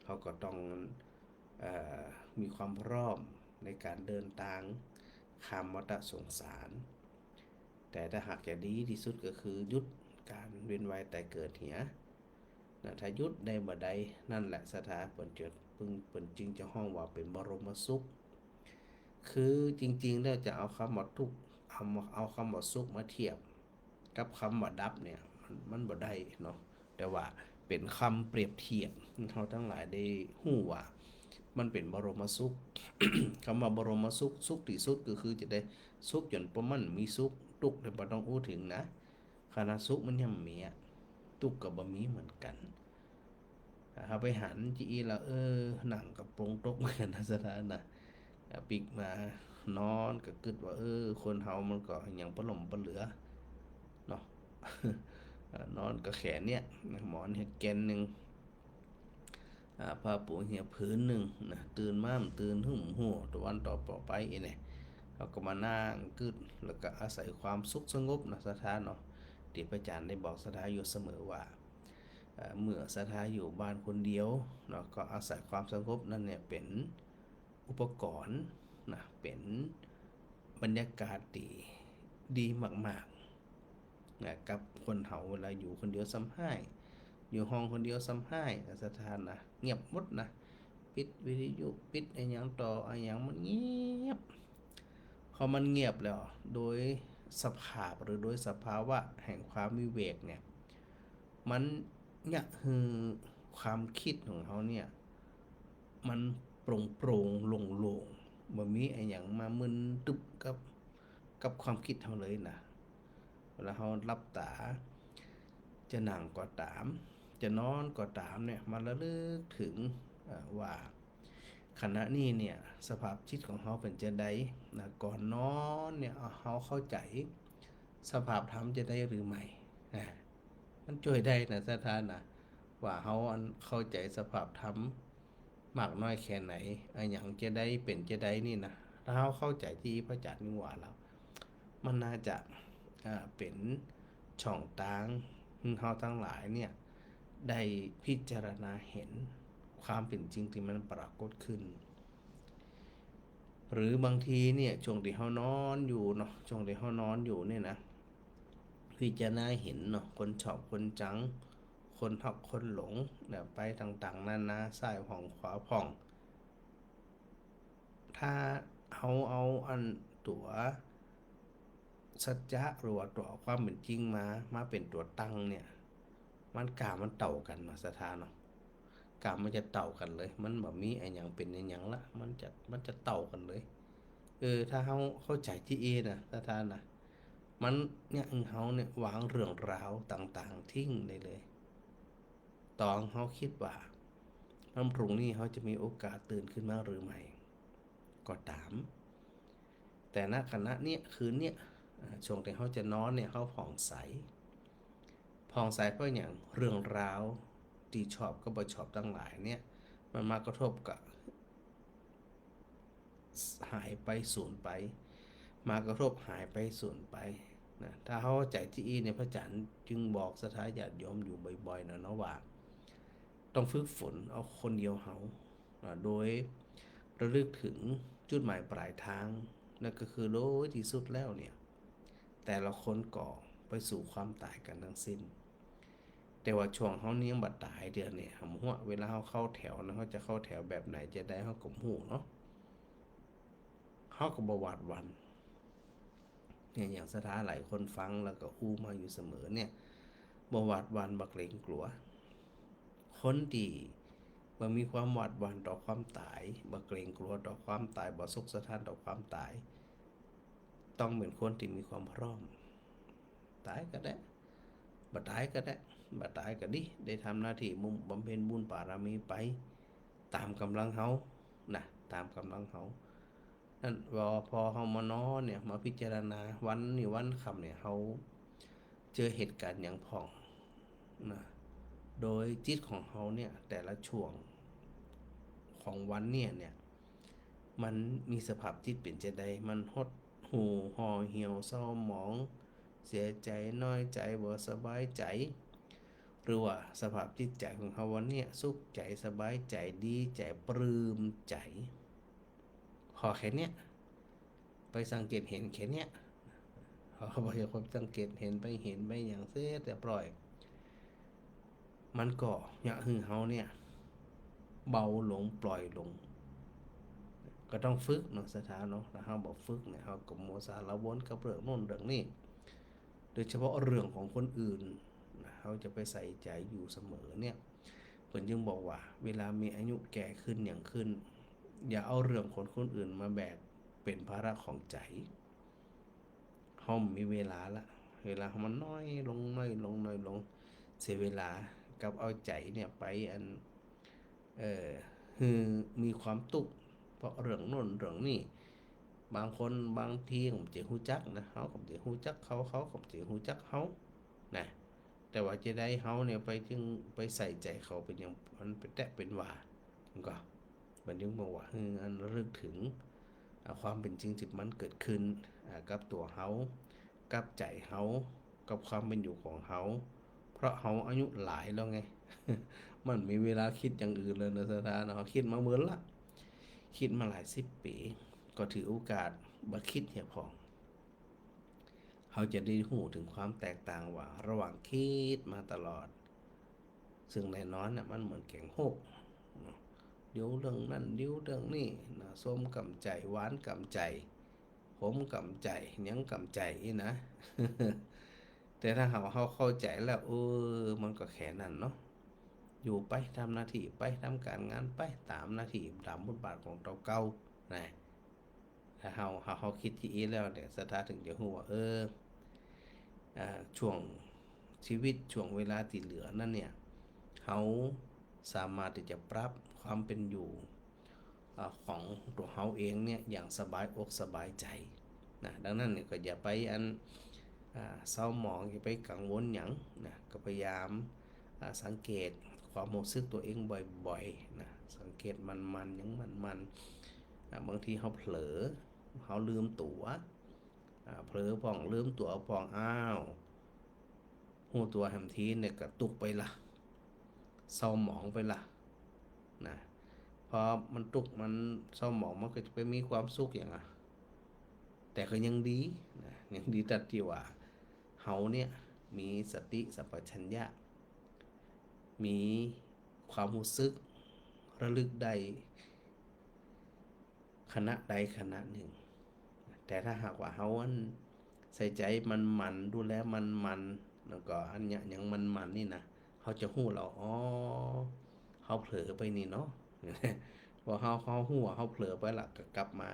เขาก็ต้องมีความพร้อมในการเดินทางข้ามวัฏสงสารแต่ถ้าหากจะดีที่สุดก็คือยุดการเวียนว่ายตายเกิดเหียนะถ้ายุดได้บ่ได้นั่นแหละสถาเปิ่นจึงจะห้องว่าเป็นบรมสุขคือจริงๆแล้วจะเอาคำว่าทุกข์เอาคำว่าสุขมาเทียบกับคำว่าดับเนี่ยมันบ่ได้เนาะแต่ว่าเป็นคำเปรียบเทียบเราทั้งหลายได้ฮู้ว่ามันเป็นบรมสุข คำว่าบรมสุขที่สุดก็คือจะได้สุขจนประมันมีสุขทุกข์แต่บ่ต้องอู้ถึงนะขณะสุขมันยังมีทุกข์ก็บ่มีเหมือนกันถ้าไปหันจีแล้วหนังกับโปรงตกเหมือนกันนะสถานนะปิกมานอนก็คิดว่าคนเฮามันก็ยังปล่มปเหลือเนาะ นอนก็แขนเนี่ยหมอนเห็ดแกนหนึ่งผ้าปูเหี่ยพื้นหนึ่งนะตื่นมาตื่นหุ่มหัวตัววันต่อไปเนี่ยเราก็มานั่งกึดแล้วก็อาศัยความสุขสงบนะสถานเนาะที่พระอาจารย์ได้บอกสถานอยู่เสมอว่าเมื่อสถานอยู่บ้านคนเดียวเนาะก็อาศัยความสงบนั่นเนี่ยเป็นอุปกรณ์นะเป็นบรรยากาศดีมากๆนะกับคนเฮาเวลาอยู่คนเดียวซ้ำให้อยู่ห้องคนเดียวซ้ำให้สถานนะเงียบหมดนะปิดวิทยุปิดไอ้หยังต่อไอ้หยังมันเงียบพอมันเงียบแล้วโดยสภาพหรือโดยสภาวะแห่งความวิเวกเนี่ยมันเนี่ยคือความคิดของเขาเนี่ยมันโปร่งโล่งบ่มีไอ้หยังมามึนตึบกับความคิดเฮาเลยนะเวลาเฮาหลับตาจะนั่งก็ตามจะนอนก็ตามเนี่ยมันระลึกถึงว่าขณะนี้เนี่ยสภาพจิตของเฮาเป็นจังได๋นะก่อนนอนเนี่ยเฮาเข้าใจสภาพธรรมจะได้หรือไม่มันช่วยได้นะสถานนะว่าเฮาเข้าใจสภาพธรรมมากน้อยแค่ไหนอย่างจะได้เป็นจะได้นี่นะถ้าเฮาเข้าใจที่พระอาจารย์นิว่าแล้วมันน่าจะเป็นช่องทางเฮาทั้งหลายเนี่ยได้พิจารณาเห็นความเป็นจริงที่มันปรากฏขึ้นหรือบางทีเนี่ยช่วงที่เฮานอนอยู่เนาะช่วงที่เฮานอนอยู่เนี่ยนะพิจารณาเห็นเนาะคนชอบคนจังคนหักคนหลงเนี่ยไปต่างๆนานาซ้ายผ่องขวาผ่องถ้าเอาอันตัวสัจจะหรือว่าตัวความเป็นจริงมาเป็นตัวตั้งเนี่ยมันมันเต่ากันเนาะสถานเนาะมันจะเต่ากันเลยมันแบบมีไอ้อย่างเป็นไอ้อย่างละมันจะเต่ากันเลยถ้าเขาเข้าใจที่นะสถานนะมันเนี่ยเขาเนี่ยวางเรื่องราวต่างๆทิ้งเลยตอนเขาคิดว่าวันพรุ่งนี้เขาจะมีโอกาสตื่นขึ้นมาหรือไม่ก็ตามแต่ณขณะเนี้ยคืนเนี้ยช่วงที่เขาจะนอนเนี่ยเขาผ่องใสเพราะอย่างเรื่องราว ที่ชอบก็บ่ชอบทั้งหลายเนี่ยมันมากระทบกับหายไปสูญไปมากระทบหายไปสูญไปนะถ้าเขาเข้าใจที่อีเนี่ยพระอาจารย์จึงบอกสถาญาติโยมอยู่บ่อยๆนะเนาะว่าต้องฝึกฝนเอาคนเดียวเฮาโดยระลึกถึงจุดหมายปลายทางนั่นก็คือโดยที่สุดแล้วเนี่ยแต่ละคนก่อไปสู่ความตายกันทั้งสิ้นแต่ว่าช่วงเขานี้ยังบัดตายเดือนเนี่ยหำหัวเวลาเขาเข้าแถวนะเขาจะเข้าแถวแบบไหนจะได้เขาก็หูเนาะเขาก็บวาดวันเนี่ยอย่างสถาหลายคนฟังแล้วก็อู้มาอยู่เสมอเนี่ยบวาดวันบักเกรงกลัวคนดีบ่มีความหวาดหวั่นต่อความตายบ่เกรงกลัวต่อความตายบ่สุขสะท้านต่อความตายต้องเป็นคนที่มีความพร้อมตายก็ได้บ่ตายก็ได้บ่ตายก็ดีได้ทำหน้าที่มุ่งบำเพ็ญบุญบารมีไปตามกำลังเฮานะตามกำลังเฮานั่นพอเฮามานอนเนี่ยมาพิจารณาวันนี้วันค่ำเนี่ยเฮาเจอเหตุการณ์อย่างพ่องนะโดยจิตของเขาเนี่ยแต่ละช่วงของวันเนี่ยมันมีสภาพจิตเป็นจะใดมันหดหูห่อเหี่ยวเศร้าหมองเสียใจน้อยใจบ่สบายใจหรือว่าสภาพจิตใจของเขาวันนี้สุขใจสบายใจดีใจปลื้มใจพอแค่เนี้ยไปสังเกตเห็นแค่เนี้ยเขาบอกอย่าคนสังเกตเห็นไปอย่างเสียแต่ปล่อยมันก็อยากหึงเฮาเนี่ยเบาลงปล่อยลงก็ต้องฝึกเนาะสถานเนาะถ้าเฮาบ่ฝึกเนี่ยเฮาก็มัวสารวนกับเรื่องโน้นเรื่องนี้โดยเฉพาะเรื่องของคนอื่นเฮาจะไปใส่ใจอยู่เสมอเนี่ยเพิ่นจึงบอกว่าเวลามีอายุแก่ขึ้นอย่างขึ้นอย่าเอาเรื่องของคนอื่นมาแบกเป็นภาระของใจเฮามีเวลาละเวลามันน้อยลงเสียเวลากับเอาใจเนี่ยไปคือมีความตุกเพราะเรื่องโน้นเรื่องนี้บางคนบางทีผมจะฮู้จักนะเฮาก็จะฮู้จักเขาก็จะฮู้จักเฮานะแต่ว่าจะได้เฮาเนี่ยไปจึงไปใส่ใจเขาเป็นอย่างมันเป็นแตะเป็นว่าก็มันยังบอกว่าอันระลึกถึงความเป็นจริงที่มันเกิดขึ้นกับตัวเฮากับใจเฮากับความเป็นอยู่ของเฮาเพราะเฮาอายุหลายแล้วไง มันมีเวลาคิดอย่างอื่นเลยนะสถานเนาะคิดมาเหมือนละคิดมาหลาย10 ปีก็ถือโอกาสมาคิดเหี่ยพองเขาจะได้หูถึงความแตกต่างว่าระหว่างคิดมาตลอดซึ่งในน้อยน่ะมันเหมือนแกงโฮกเดี๋ยวเรื่องนั่นเดี๋ยวเรื่องนี้นะส้มกำใจหวานกำใจผมกำใจยังกำใจนะ แต่ถ้าเขาเข้าใจแล้วมันก็แค่นั้นเนาะอยู่ไปทำหน้าที่ไปทำการงานไปตามหน้าที่ตามบทบาทของเราเก่านะถ้าเขาคิดที่อีแล้วเนี่ยสถาถึงจะรู้ว่าช่วงชีวิตช่วงเวลาที่เหลือนั่นเนี่ยเขาสามารถที่จะปรับความเป็นอยู่ของตัวเขาเองเนี่ยอย่างสบายอกสบายใจนะดังนั้นเนี่ยก็อย่าไปเศร้าหมองอย่าไปกังวลหยังนะก็พยายามสังเกตความรู้สึกตัวเองบ่อยๆนะสังเกตมันยังมันบางทีเขาเผลอเขาลืมตัวเผลอพองลืมตัวพองหูตัวแหมทีเนี่ยกระตุกไปละเศร้าหมองไปละนะพอมันตุกมันเศร้าหมองมันก็จะไปมีความสุขอย่างแต่ก็ยังดีนะยังดีตัดที่ว่าเฮาเนี่ยมีสติสัมปชัญญะมีความรู้สึกระลึกได้ขณะใดขณะหนึ่งแต่ถ้าหากว่าเฮาใส่ใจมันดูแลมันแล้วก็อันเนี้ยยังมันนี่นะเขาจะหู้เราเขาเผลอไปนี่เนาะ พอเขาหู้เขาเผลอไปละก็กลับมา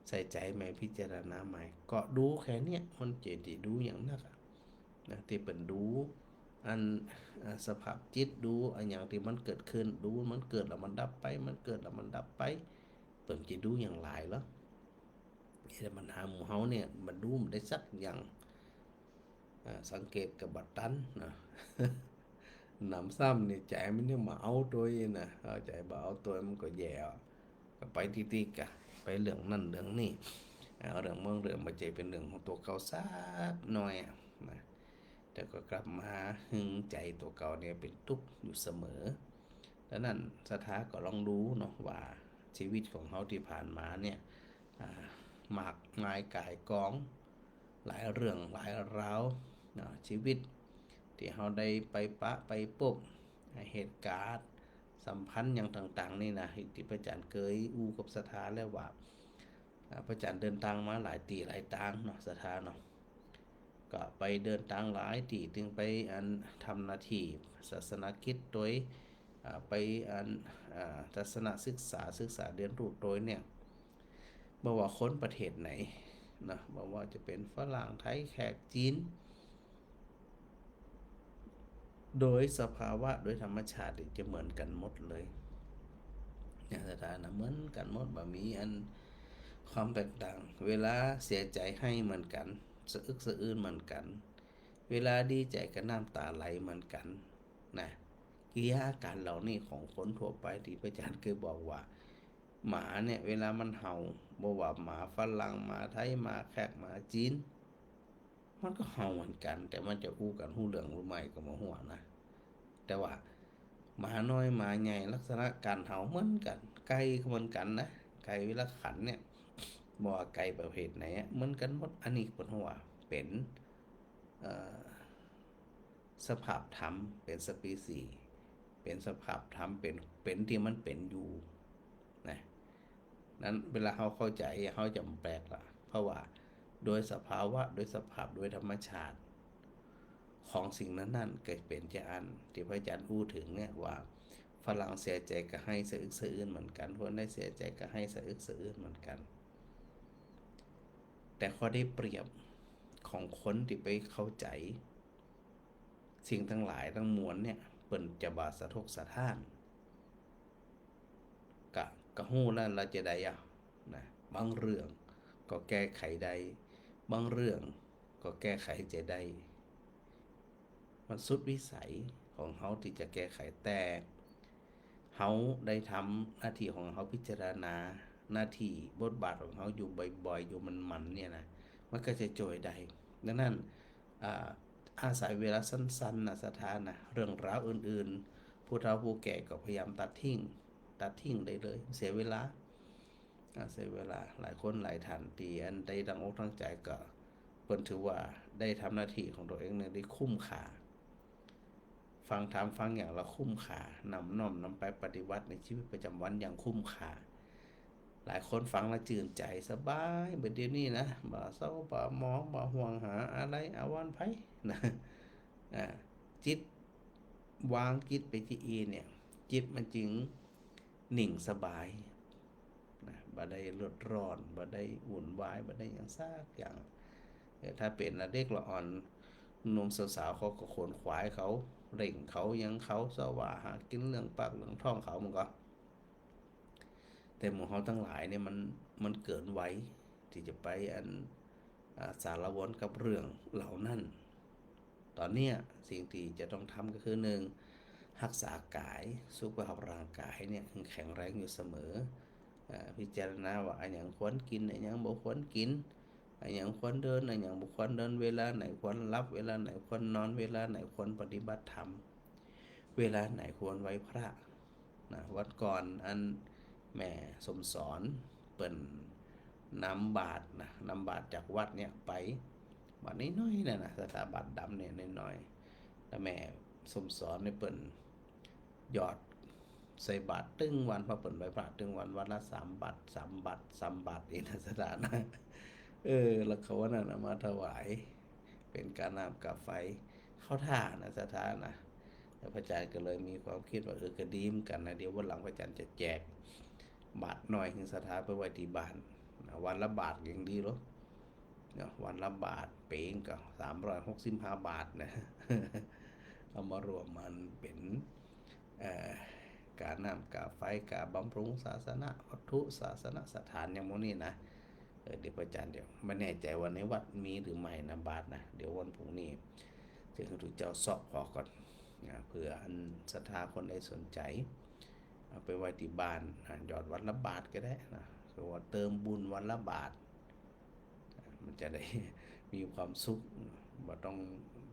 ใส่ใจใหม่พิจารณาใหม่ก็ดูแค่เนี้ยมันเจดีดูอย่างนักนะที่เป็นดูอันสภาพจิตดูอันอย่างที่มันเกิดขึ้นดูมันเกิดแล้วมันดับไปมันเกิดแล้วมันดับไปเปิ่นจะดูอย่างไรแล้วแต่มันหาหมู่เฮาเนี่ยมันดูมันได้สักอย่างสังเกตกับบัดตันนะ หนำซ้ำนี่ใจมันเนี่ยมาเอาตัวเองนะเอาใจบ่เอาตัวมันก็แย่ก็ไปที่กะไปเรื่องนั่นเรื่องนี้เอาเรื่องเมืองเรื่องมาใจเป็นเรื่องของตัวเขาสักหน่อยนะแต่ก็กลับมาหึงใจตัวเก่าเนี่ยเป็นทุกข์อยู่เสมอดังนั้นสถาก็ลองรู้เนาะว่าชีวิตของเขาที่ผ่านมาเนี่ยมากมายกายกองหลายเรื่องหลายราวชีวิตที่เขาได้ไปปะไปพบเหตุการณ์สัมพันธ์อย่างต่างๆนี่นะที่พระอาจารย์เคยอู้กับสถาแล้วว่าพระอาจารย์เดินทางมาหลายตีหลายทางเนาะสถาเนาะก็ไปเดินทางหลายตีถึงไปทำหน้าที่ศาสนกิจโดยไปทัศนศึกษาเรียนรู้โดยเนี่ยบ่ว่าคนประเทศไหนนะบ่ว่าจะเป็นฝรั่งไทยแขกจีนโดยสภาวะโดยธรรมชาติจะเหมือนกันหมดเลยอย่างสถานะเหมือนกันหมดบ่มีความแตกต่างเวลาเสียใจให้เหมือนกันสะอึกสะอื้นเหมือนกันเวลาดีใจก็น้ำตาไหลเหมือนกันนะกิริยาอาการเหล่านี้ของคนทั่วไปที่พระอาจารย์เคยบอกว่าหมาเนี่ยเวลามันเห่าบ่ว่าหมาฝรั่งหมาไทยหมาแขกหมาจีนมันก็เห่าเหมือนกันแต่มันจะอู้กันหู้เรื่องรู้ใหม่ก็มาหัวนะแต่ว่าหมาน้อยหมาใหญ่ลักษณะการเห่าเหมือนกันไก่ก็เหมือนกันนะไก่เวลาขันเนี่ยบ่ว่าไก่ประเภทไหนเหมือนกันหมดอันนี้เพิ่นว่าเป็นสภาพธรรมเป็นสปีชีส์เป็นสภาพธรรมเป็นที่มันเป็นอยู่นะนั้นเวลาเขาเข้าใจเขาจะแปลกละเพราะว่าโดยสภาวะโดยสภาพโดยธรรมชาติของสิ่งนั้นเกิดเป็นจะอันที่พระอาจารย์พูดถึงเนี่ยว่าฝรั่งเสียใจก็ให้สะอึกสะอื้นเหมือนกันคนได้เสียใจก็ให้สะอึกสะอื้นเหมือนกันแต่ข้อได้เปรียบของคนที่ไปเข้าใจสิ่งทั้งหลายทั้งมวลเนี่ยเปิ่นจะบาสะทกสะท้านกะฮู้แล้วเราจะได้นะบางเรื่องก็แก้ไขได้บางเรื่องก็แก้ไขจะได้มันสุดวิสัยของเขาที่จะแก้ไขแต่เขาได้ทำหน้าที่ของเขาพิจารณาหน้าที่บทบาทของเขาอยู่บ่อยๆอยู่มันเนี่ยนะมันก็จะโจยได้ดังนั้นอาศัยเวลาสั้นๆนะสถานะเรื่องราวอื่นๆผู้เฒ่าผู้แก่ก็พยายามตัดทิ้งได้เลยเสียเวลาหลายคนหลายท่านที่ได้ดังอกทั้งใจก็เพิ่นถือว่าได้ทำหน้าที่ของตัวเองเนี่ยได้คุ้มค่าฟังอย่างละคุ้มค่านำน้อมนำไปปฏิบัติในชีวิตประจำวันอย่างคุ้มค่าหลายคนฟังแล้วจื่นใจสบายเหมือนเดี๋ยวนี้นะบ่เศร้าบ่หมองบ่ห่วงหาอะไรอาวันไผนะจิตวางจิตไปที่เนี่ยจิตมันจึงนิ่งสบายนะบ่ได้เลือดร้อนบ่ได้วุ่นวายบ่ได้อย่างซากอย่างถ้าเป็นเด็กละอ่อนหนุ่มสาวๆเขาก็ขวนขวายเขาเร่งเขายังเขาสว่าหากินเรื่องปากเรื่องท้องเขามันก็แต่หมู่เฮาทั้งหลายเนี่ยมันเกินไว้ที่จะไปสารวนกับเรื่องเหล่านั้นตอนเนี้ยสิ่งที่จะต้องทำก็คือ1รักษากายสุขภาพร่างกายเนี่ยแข็งแรงอยู่เสมอพิจารณาว่าอันอย่างควรกินอันอย่างบ่ควรกินอันอย่างควรเดินอันอย่างบ่ควรเดินเวลาไหนควรรับเวลาไหนควรนอนเวลาไหนควรปฏิบัติธรรมเวลาไหนควรไหว้พระนะวันก่อนแม่สมสอนเปิ้นนำบาตรจากวัดเนี่ยไปบาตรน้อยๆนะสถาบัตรดำเนี่ยน้อยๆแล้วแม่สมสอนเนี่ยเปิ้นหยอดใส่บาตรตึ้งวันพอเปิ้นไหว้พระตึ้งวันละ3 บาทอีกนะสถานะแล้วเขาว่านั่นมาถวายเป็นการน้ำกับไฟเข้าท่านะสถานะแล้วพระอาจารย์ก็เลยมีความคิดว่าก็ดีมกันนะเดี๋ยววันหลังพระอาจารย์จะแจกบาทหน่อยถึงสถาไปไว้ที่บ้านวันละบาทอย่างดีหรอวันละบาทเป้งก็365 บาทนะเอามารวมมันเป็นการน้ำกาไฟการบำรุงศาสนาวัตถุศาสนสถานอย่างโมนี่นะเดี๋ยวพระอาจารย์เดี๋ยวไม่แน่ใจว่าในวัดมีหรือไม่นะบาทนะเดี๋ยววันพรุ่งนี้จะให้ทุกเจ้าสอบขอก่อน เพื่ออันศรัทธาคนใดสนใจเอาไปไว้ที่บ้านหยอดวันละบาทก็ได้นะคือว่าเติมบุญวันละบาทมันจะได้ มีความสุขบ่ต้อง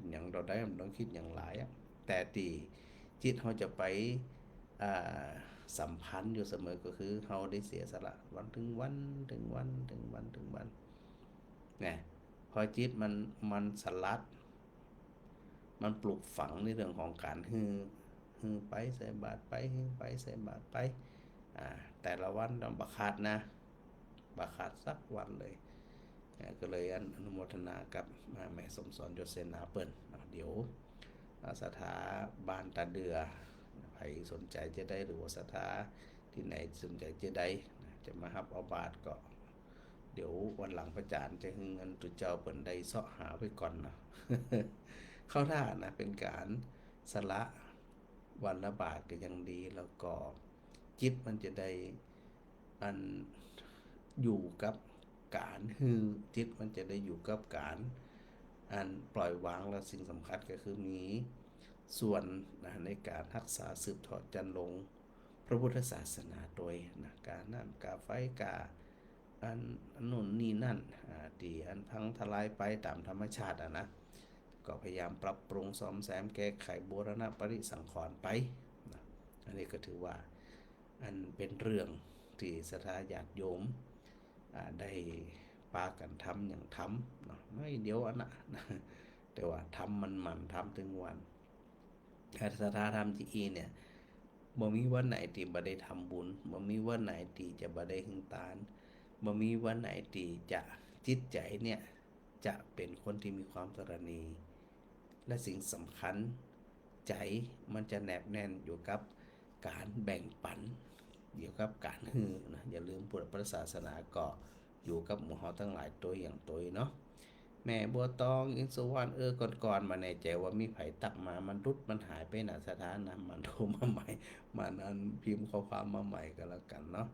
อย่างเราได้มันต้องคิดอย่างหลายแต่ที่จิตเขาจะไปสัมพันธ์อยู่เสมอก็คือเขาได้เสียสละวันถึงวันถึงวันถึงวันถึงวันเนี่ยพอจิตมันสลัดมันปลูกฝังในเรื่องของการฮือไปใส่บาตรไปฮือไปใส่บาตรไปแต่ละวันต้องบักขาดนะบักขาดสักวันเลยก็เลยอนุโมทนากับแม่สมสอนยศเสนาเปิ้นเดี๋ยวสถาบ้านตาเดือใครสนใจจะได้หรือว่าสถาที่ไหนสนใจจะได้จะมารับเอาบาทก็เดี๋ยววันหลังพระอาจารย์จะให้เงินตุเจ้าเปิ้นได้เสาะหาไว้ก่อนนะ เข้าท่านะเป็นการสละวันละบาทก็ยังดีแล้วก็จิตมันจะได้อันอยู่กับการจิตมันจะได้อยู่กับการอันปล่อยวางแล้วสิ่งสำคัญก็คือมีส่วนในการรักษาสืบทอดจันลงพระพุทธศาสนาโดยการน้ำกาไฟกาอันนู่นนี่นั่นดีอันพังทลายไปตามธรรมชาตินะก็พยายามปรับปรุงซ่อมแซมแก้ไขบูรณะปริสังขรณ์ไปอันนี้ก็ถือว่าอันเป็นเรื่องที่ศรัทธาญาติโยมได้ปากันทำอย่างทำนะไม่เดี๋ยวนะแต่ว่าทำมันทำถึงวันศรัทธาธรรมจีเนี่ยบ่มีวันไหนที่บ่ได้ทำบุญบ่มีวันไหนที่จะบ่ได้หึงตาลบ่มีวันไหนที่จะจิตใจเนี่ยจะเป็นคนที่มีความตระหนี่และสิ่งสำคัญใจมันจะแนบแน่นอยู่กับการแบ่งปันเกี่ยวกับการนะอย่าลืมพุทธศาสนาก็อยู่กับหมู่เฮาทั้งหลายตัวอย่างตัวเนาะแม่บัวตองอินสุวรรณก่อนมาในใจว่ามีไผตักมามันรุดมันหายไปน่ะสถานะมันโทรมาใหม่มันอันพิมพ์ข้อความมาใหม่ก็แล้วกันเนาะ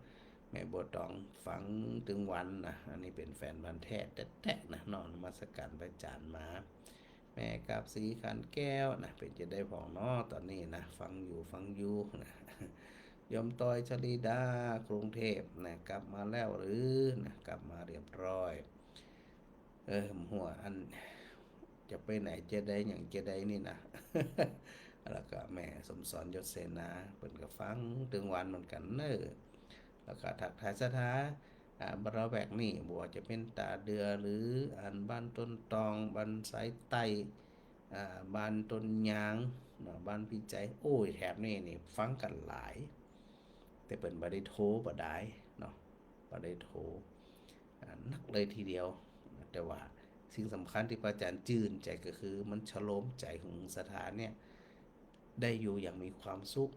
แม่บัวตองฟังถึงวันนะอันนี้เป็นแฟนบันแท้แท้ๆนะนอนนมัสการพระอาจารย์มาแม่กับสีขันแก้วนะเป็นจะได้พองเนาะตอนนี้นะฟังอยู่นะยมต้อยชลีดากรุงเทพนะกลับมาแล้วหรือนะกลับมาเรียบร้อยหัวอันจะไปไหนจะได้อย่างจะได้นี่นะ แล้วก็แม่สมสอนยศเสนาเปิ่นก็ฟังถึงวันเหมือนกันแล้วก็ถักทายสถาบราแวกนี่บัวจะเป็นตาเดือหรืออันบ้านต้นตองบ้านสายไตบ้านต้นยางบ้านพี่ใจโอ้ยแถบนี่ฟังกันหลายแต่เปิ่นบ่ได้โทรบ่ได้เนาะบ่ได้โทรนักเลยทีเดียวแต่ว่าสิ่งสำคัญที่พระอาจารย์จื่นใจก็คือมันฉโลมใจของสถานเนี่ยได้อยู่อย่างมีความสุข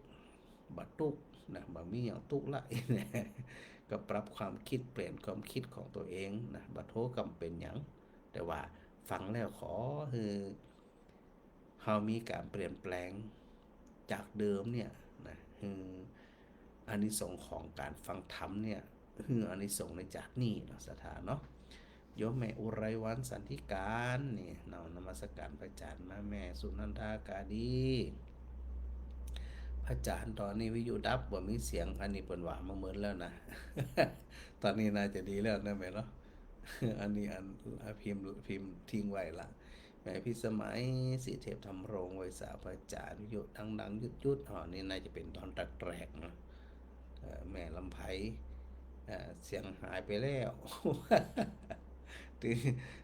บ่ทุกข์นะบ่มีอย่างทุกข์ละก็ปรับความคิดเปลี่ยนความคิดของตัวเองนะบ่โทษกำเป็นหยังแต่ว่าฟังแล้วขอคือเฮามีการเปลี่ยนแปลงจากเดิมเนี่ยนะอานิสงส์ของการฟังธรรมเนี่ยอานิสงส์ในจากนี้เนาะสถานเนาะโยมแม่อุไรวันสันติการนี่นมัสการพระอาจารย์มาแม่สุนันทากาดีพระอาจารย์ตอนนี้วิทยุดับบ่มีเสียงอันนี้เปิ้นว่ามาเหมือนแล้วนะ ตอนนี้น่าจะดีแล้วนะแม่เนาะ อันนี้พิมพ์ทิ้งไว้ละแม่พิสมัยสีเทพทำโรงไว้สาพระอาจารย์วิทยุดังๆยุดนี่น่าจะเป็นตอนแรกๆนะแม่ลำไพเสียงหายไปแล้ว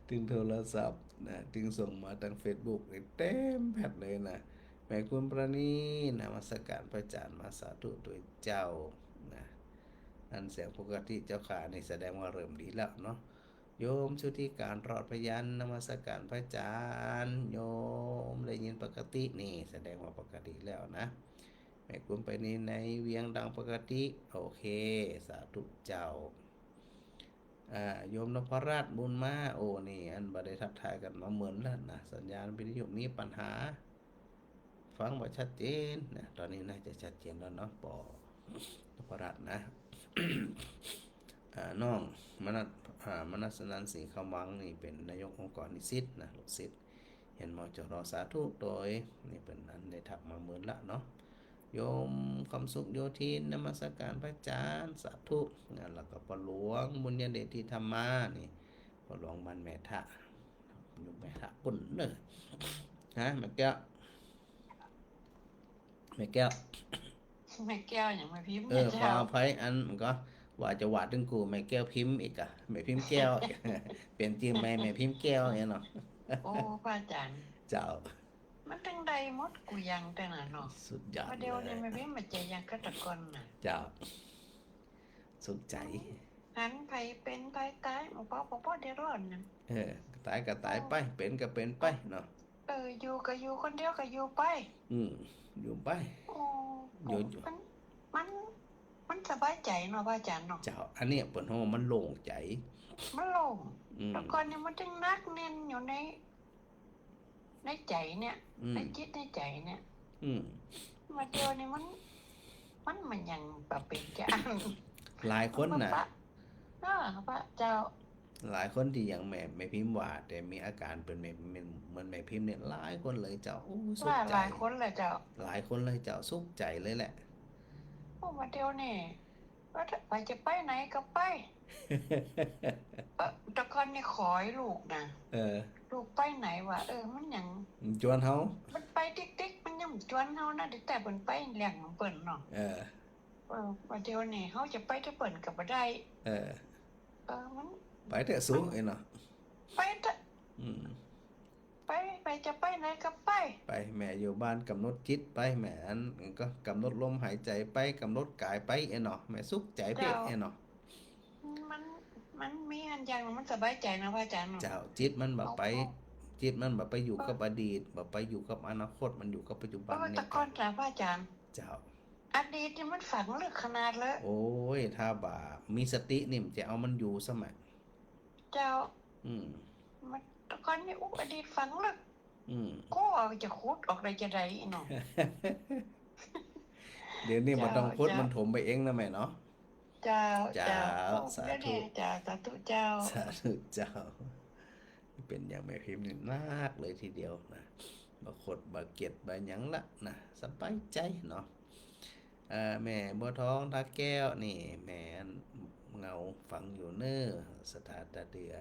ถึงโทรศัพท์นะถึงส่งมาทาง Facebook เต็มแผ่นเลยนะแม่คุณประณีนมัสการพระอาจารย์มาสาธุด้วยเจ้านะอันเสียงปกติเจ้าขานี่แสดงว่าเริ่มดีแล้วเนาะโยมชุติการรอดพยัญนมัสการพระอาจารย์โยมได้ยินปกตินี่แสดงว่าปกติแล้วนะแม่คุณไปนี่ในเวียงดังปกติโอเคสาธุเจ้าโยมนพราชบุญมาโอ้นี่อันบ่ได้ทักทายกันมาเหมือนแล้วนะสัญญาณวิทยุมีปัญหาฟังบ่ชัดเจนนะตอนนี้น่าจะชัดเจนแล้วเนาะปอนพราชนะ น้องมนัสนันสิงห์คำวังนี่เป็นนายกองค์กรนิสิตนะลูกศิษย์ เห็นหมอจรอสาธุโดยนี่เป็นอันได้ถักมาเหมือนละเนาะโยมความสุขโยธินนมัสการพระอาจารย์สาธุงานแล้วก็ปหลวงบุญญาเดชที่ธรรมานี่ปหลวงบ้านแม่ทะอยู่แม่ทะปุ่นเด้อฮะแม่แก้วแม่แก้ว แม่แก้วอย่างแม่พิมพ์ ขอ เจ้า อภัยอันมันก็ว่าจะวาดถึงกูแม่แก้วพิมพ์อีกอะแม่พิมพ์แก้วอีก เปลี่ยนชื่อแม่พิมพ์แก้วเนี่ยเนาะ โอ้พระอาจารย์ เจ้า มันตั้งใดหมดกูยังแต่น่ะเนาะ สุดยอด มา เล เดียวย นี่แม่พิมพ์มาใจยังกระตะกอนน่ะ เจ้าสุดใจ หันไผเป็นไผตายหมอพ่อเดือดร้อนน่ะ ตายก็ตายไปเป็นก็เป็นไปเนาะ อยู่ก็อยู่คนเดียวก็อยู่ไป อยู่ไป โอ้ อยู่ มันสบายใจเนาะพระอาจารย์เนาะ เจ้าอันเนี้ยเปิ่นฮ้องมันโล่งใจ มันโล่ง อืม แต่ก่อนเนี่ยมันจึงนักแน่นอยู่ในใจเนี่ย ในจิตในใจเนี่ย อืม มาเดียวนี่มันยังแบบเป็นจาน หลายคนน่ะ พระเจ้า หลายคนที่ยังแม่พิมพ์ว่าแต่มีอาการเป็นแม่เหมือนแม่พิมพ์เนี่ยหลายคนเลยเจ้าโอ้สุข ว่า ใจ หลายคนแหละเจ้า หลายคนเลยเจ้าสุขใจเลยแหละ โอ้มาเดียวนี่ว่าถ้าไปจะไปไหนก็ไปแต่ก่อนนี่ขอให้ลูกนะ ลูกไปไหนวะมันยัง จวนเฮา มันไปติ๊กมันยังจวนเฮานะแต่เปิ้นไปเลี้ยงของเปิ้นเนาะว่าเดียวนี่เฮาจะไปจะเปิ้นก็บ่ได้มัน ไปเถอะสูงไอ้เนาะ ไปเถอะ ไปจะไปไหนก็ไป ไปแม่อยู่บ้านกำหนดจิตไปแม่อันก็กำหนดลมหายใจไปกำหนดกายไปไอ้เนาะแม่สุขใจเพ่ไอ้เนาะ มันมีอันอย่างมันสบายใจนะพระอาจารย์เนาะ เจ้าจิตมันแบบไปจิตมันแบบไปอยู่กับอดีตแบบไปอยู่กับอนาคตมันอยู่กับปัจจุบัน แต่ เนี่ย ก่อนจ้ะพระอาจารย์ เจ้า อดีตนี่มันฝังลึกขนาดเลย โอ้ยถ้าบ่ามีสตินี่มันจะเอามันอยู่สมัย เจ้า มัน แต่ก่อนนี่อดีตฝังลึก ก็จะขุดออกได้จะได้เนาะ เดี๋ยวนี้มันต้องพุทธมันถมไปเองนะแม่เนาะ เจ้า สาธุ เจ้าสาธุเจ้า สาธุเจ้า เป็นอย่างแม่พิมพ์นี่มากเลยทีเดียวนะบาขดบาเกียดบาหยังละนะสบายใจเนาะแม่บัวทองตาแก้วนี่แม่เงาฟังอยู่เนอสถาตาเดือ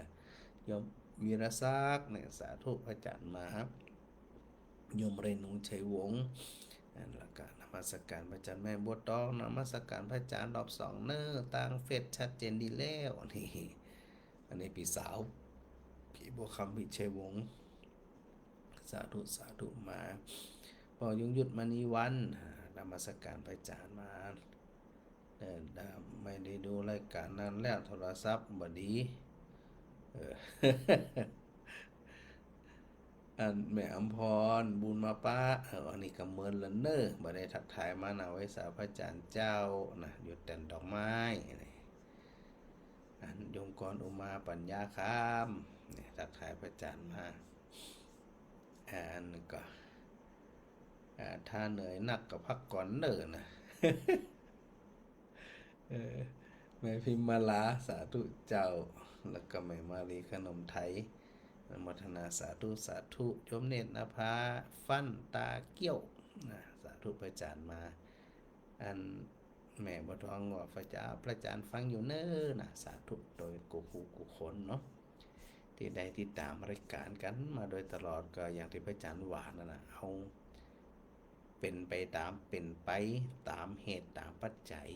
ยมวีรศักดิ์เนี่ยสาธุพระอาจารย์มาครับยมเรนุชัยวงศ์แล้วก็นมัสการพระอาจารย์แม่บัวทองนมัสการพระอาจารย์รอบสองเนอต่างเฟซชัดเจนดีแล้วนี่อันนี้พี่สาวพี่บัวคำพิชัยวงศ์สาธุมาพอยุงยุดมณีวันนมัสการพระอาจารย์มาไม่ได้ดูรายการนั้นแล้วโทรศัพท์บดีอันแม่อำพรบุญมาป้าอันนี้ก็เมินละเนอบ่ได้ทักทายมานะไว้สาพระอาจารย์เจ้านะอยู่แต่นดอกไม้นี่อันโยมกรอุมาปัญญาคามนี่ทักทายพระอาจารย์มาอันนี้ก็ถ้าเหนื่อยหนักก็พักก่อนเด้อนะแม่พิมมาลาสาธุเจ้าแล้วก็แม่มาลีขนมไทยอนุโมทนาสาธุโยมเนตรนภาฟันตาเกี้ยวนะสาธุพระอาจารย์มาอันแม่บัวทองว่าพระอาจารย์ฟังอยู่เน้อนะสาธุโดยกุคนเนาะที่ได้ติดตามรายการกันมาโดยตลอดก็อย่างที่พระอาจารย์ว่านั่นนะเอาเป็นไปตามเหตุตามปัจจัย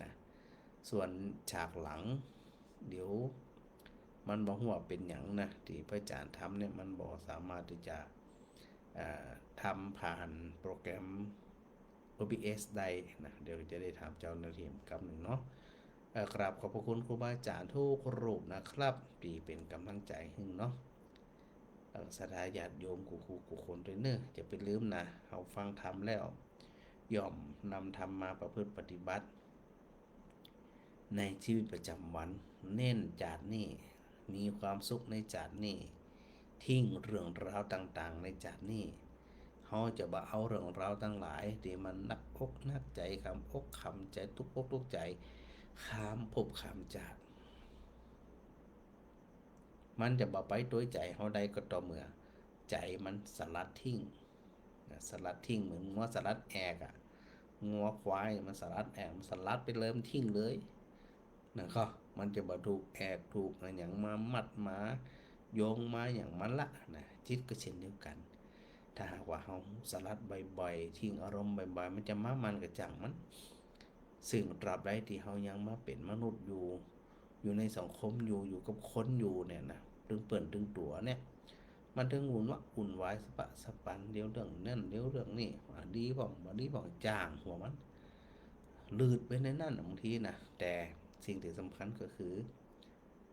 นะส่วนฉากหลังเดี๋ยวมันบอกว่าเป็นอย่างนะที่พระอาจารย์ทำเนี่ยมันบอกสามารถที่จะทำผ่านโปรแกรม OBS ได้นะเดี๋ยวจะได้ถามเจ้าหน้าที่กับหนึ่งเนาะกราบขอบพระคุณครูบาอาจารย์ทุกรูปนะครับที่เป็นกำลังใจให้เนาะสถาญาติโยมกูคนด้วยเนอะจะไปลืมนะเอาฟังธรรมแล้วย่อมนำธรรมมาประพฤติปฏิบัติในชีวิตประจำวันเน้นจาดนี่มีความสุขในจาดนี่ทิ้งเรื่องราวต่างๆในจาดนี่เขาจะบ่เอาเรื่องราวทั้งหลายที่มันนักอกนักใจคำอกคำใจทุกอกทุกใจข้ามภพข้ามจาดมันจะบ่ไปตัวใจเขาใดก็ต่อเมื่อ ใจมันสลัดทิ้งสลัดทิ้งเหมือนงัวสลัดแอกอะงัวควายมันสลัดแอกมันสลัดไปเลยมันทิ้งเลยนะครับมันจะบ่ถูกแอกถูกอะไรอย่างมามัดมาโยงมาอย่างมันละนะจิตก็เช่นเดียวกันถ้าหากว่าเราสลัดบ่อยๆทิ้งอารมณ์บ่อยๆมันจะมามันกับจังมันซึ่งตราบใดที่เรายังมาเป็นมนุษย์อยู่ในสังคมอยู่กับคนอยู่เนี่ยนะถึงเปิ่นถึงตัวเนี่ยมันถึงวุ่นวายสะปะสะปันเดี๋ยวเรื่องนั่นเดี๋ยวเรื่องนี้ดีบ้างบ่ดีบ้างจ้างหัวมันลืดไปในนั่นบางทีนะแต่สิ่งที่สำคัญก็คือ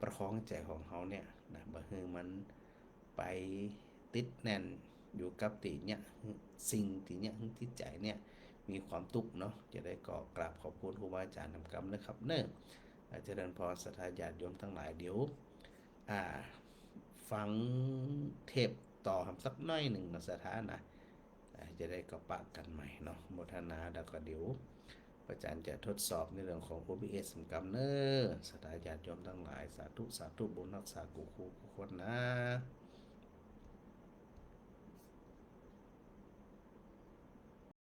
ประคองใจของเขาเนี่ยนะบ่ให้มันไปติดแน่นอยู่กับติเนี่ยสิ่งที่เนี่ยที่ใจเนี่ยมีความทุกข์เนาะจะได้ก่อกราบขอบคุณครูบาอาจารย์นำกรรมนะครับเนิ่นเจริญพรศรัทธาญาติโยมทั้งหลายเดี๋ยวฟังเทปต่อสักน้อยหนึ่งนะสถานะจะได้กระปะกันใหม่เนาะโมทนาแล้วก็เดี๋ยวอาจารย์จะทดสอบในเรื่องของ OBS สำกรรมเนอศรัทธาญาติโยมทั้งหลายสาธุสาธุบุญรักษากุศลนะ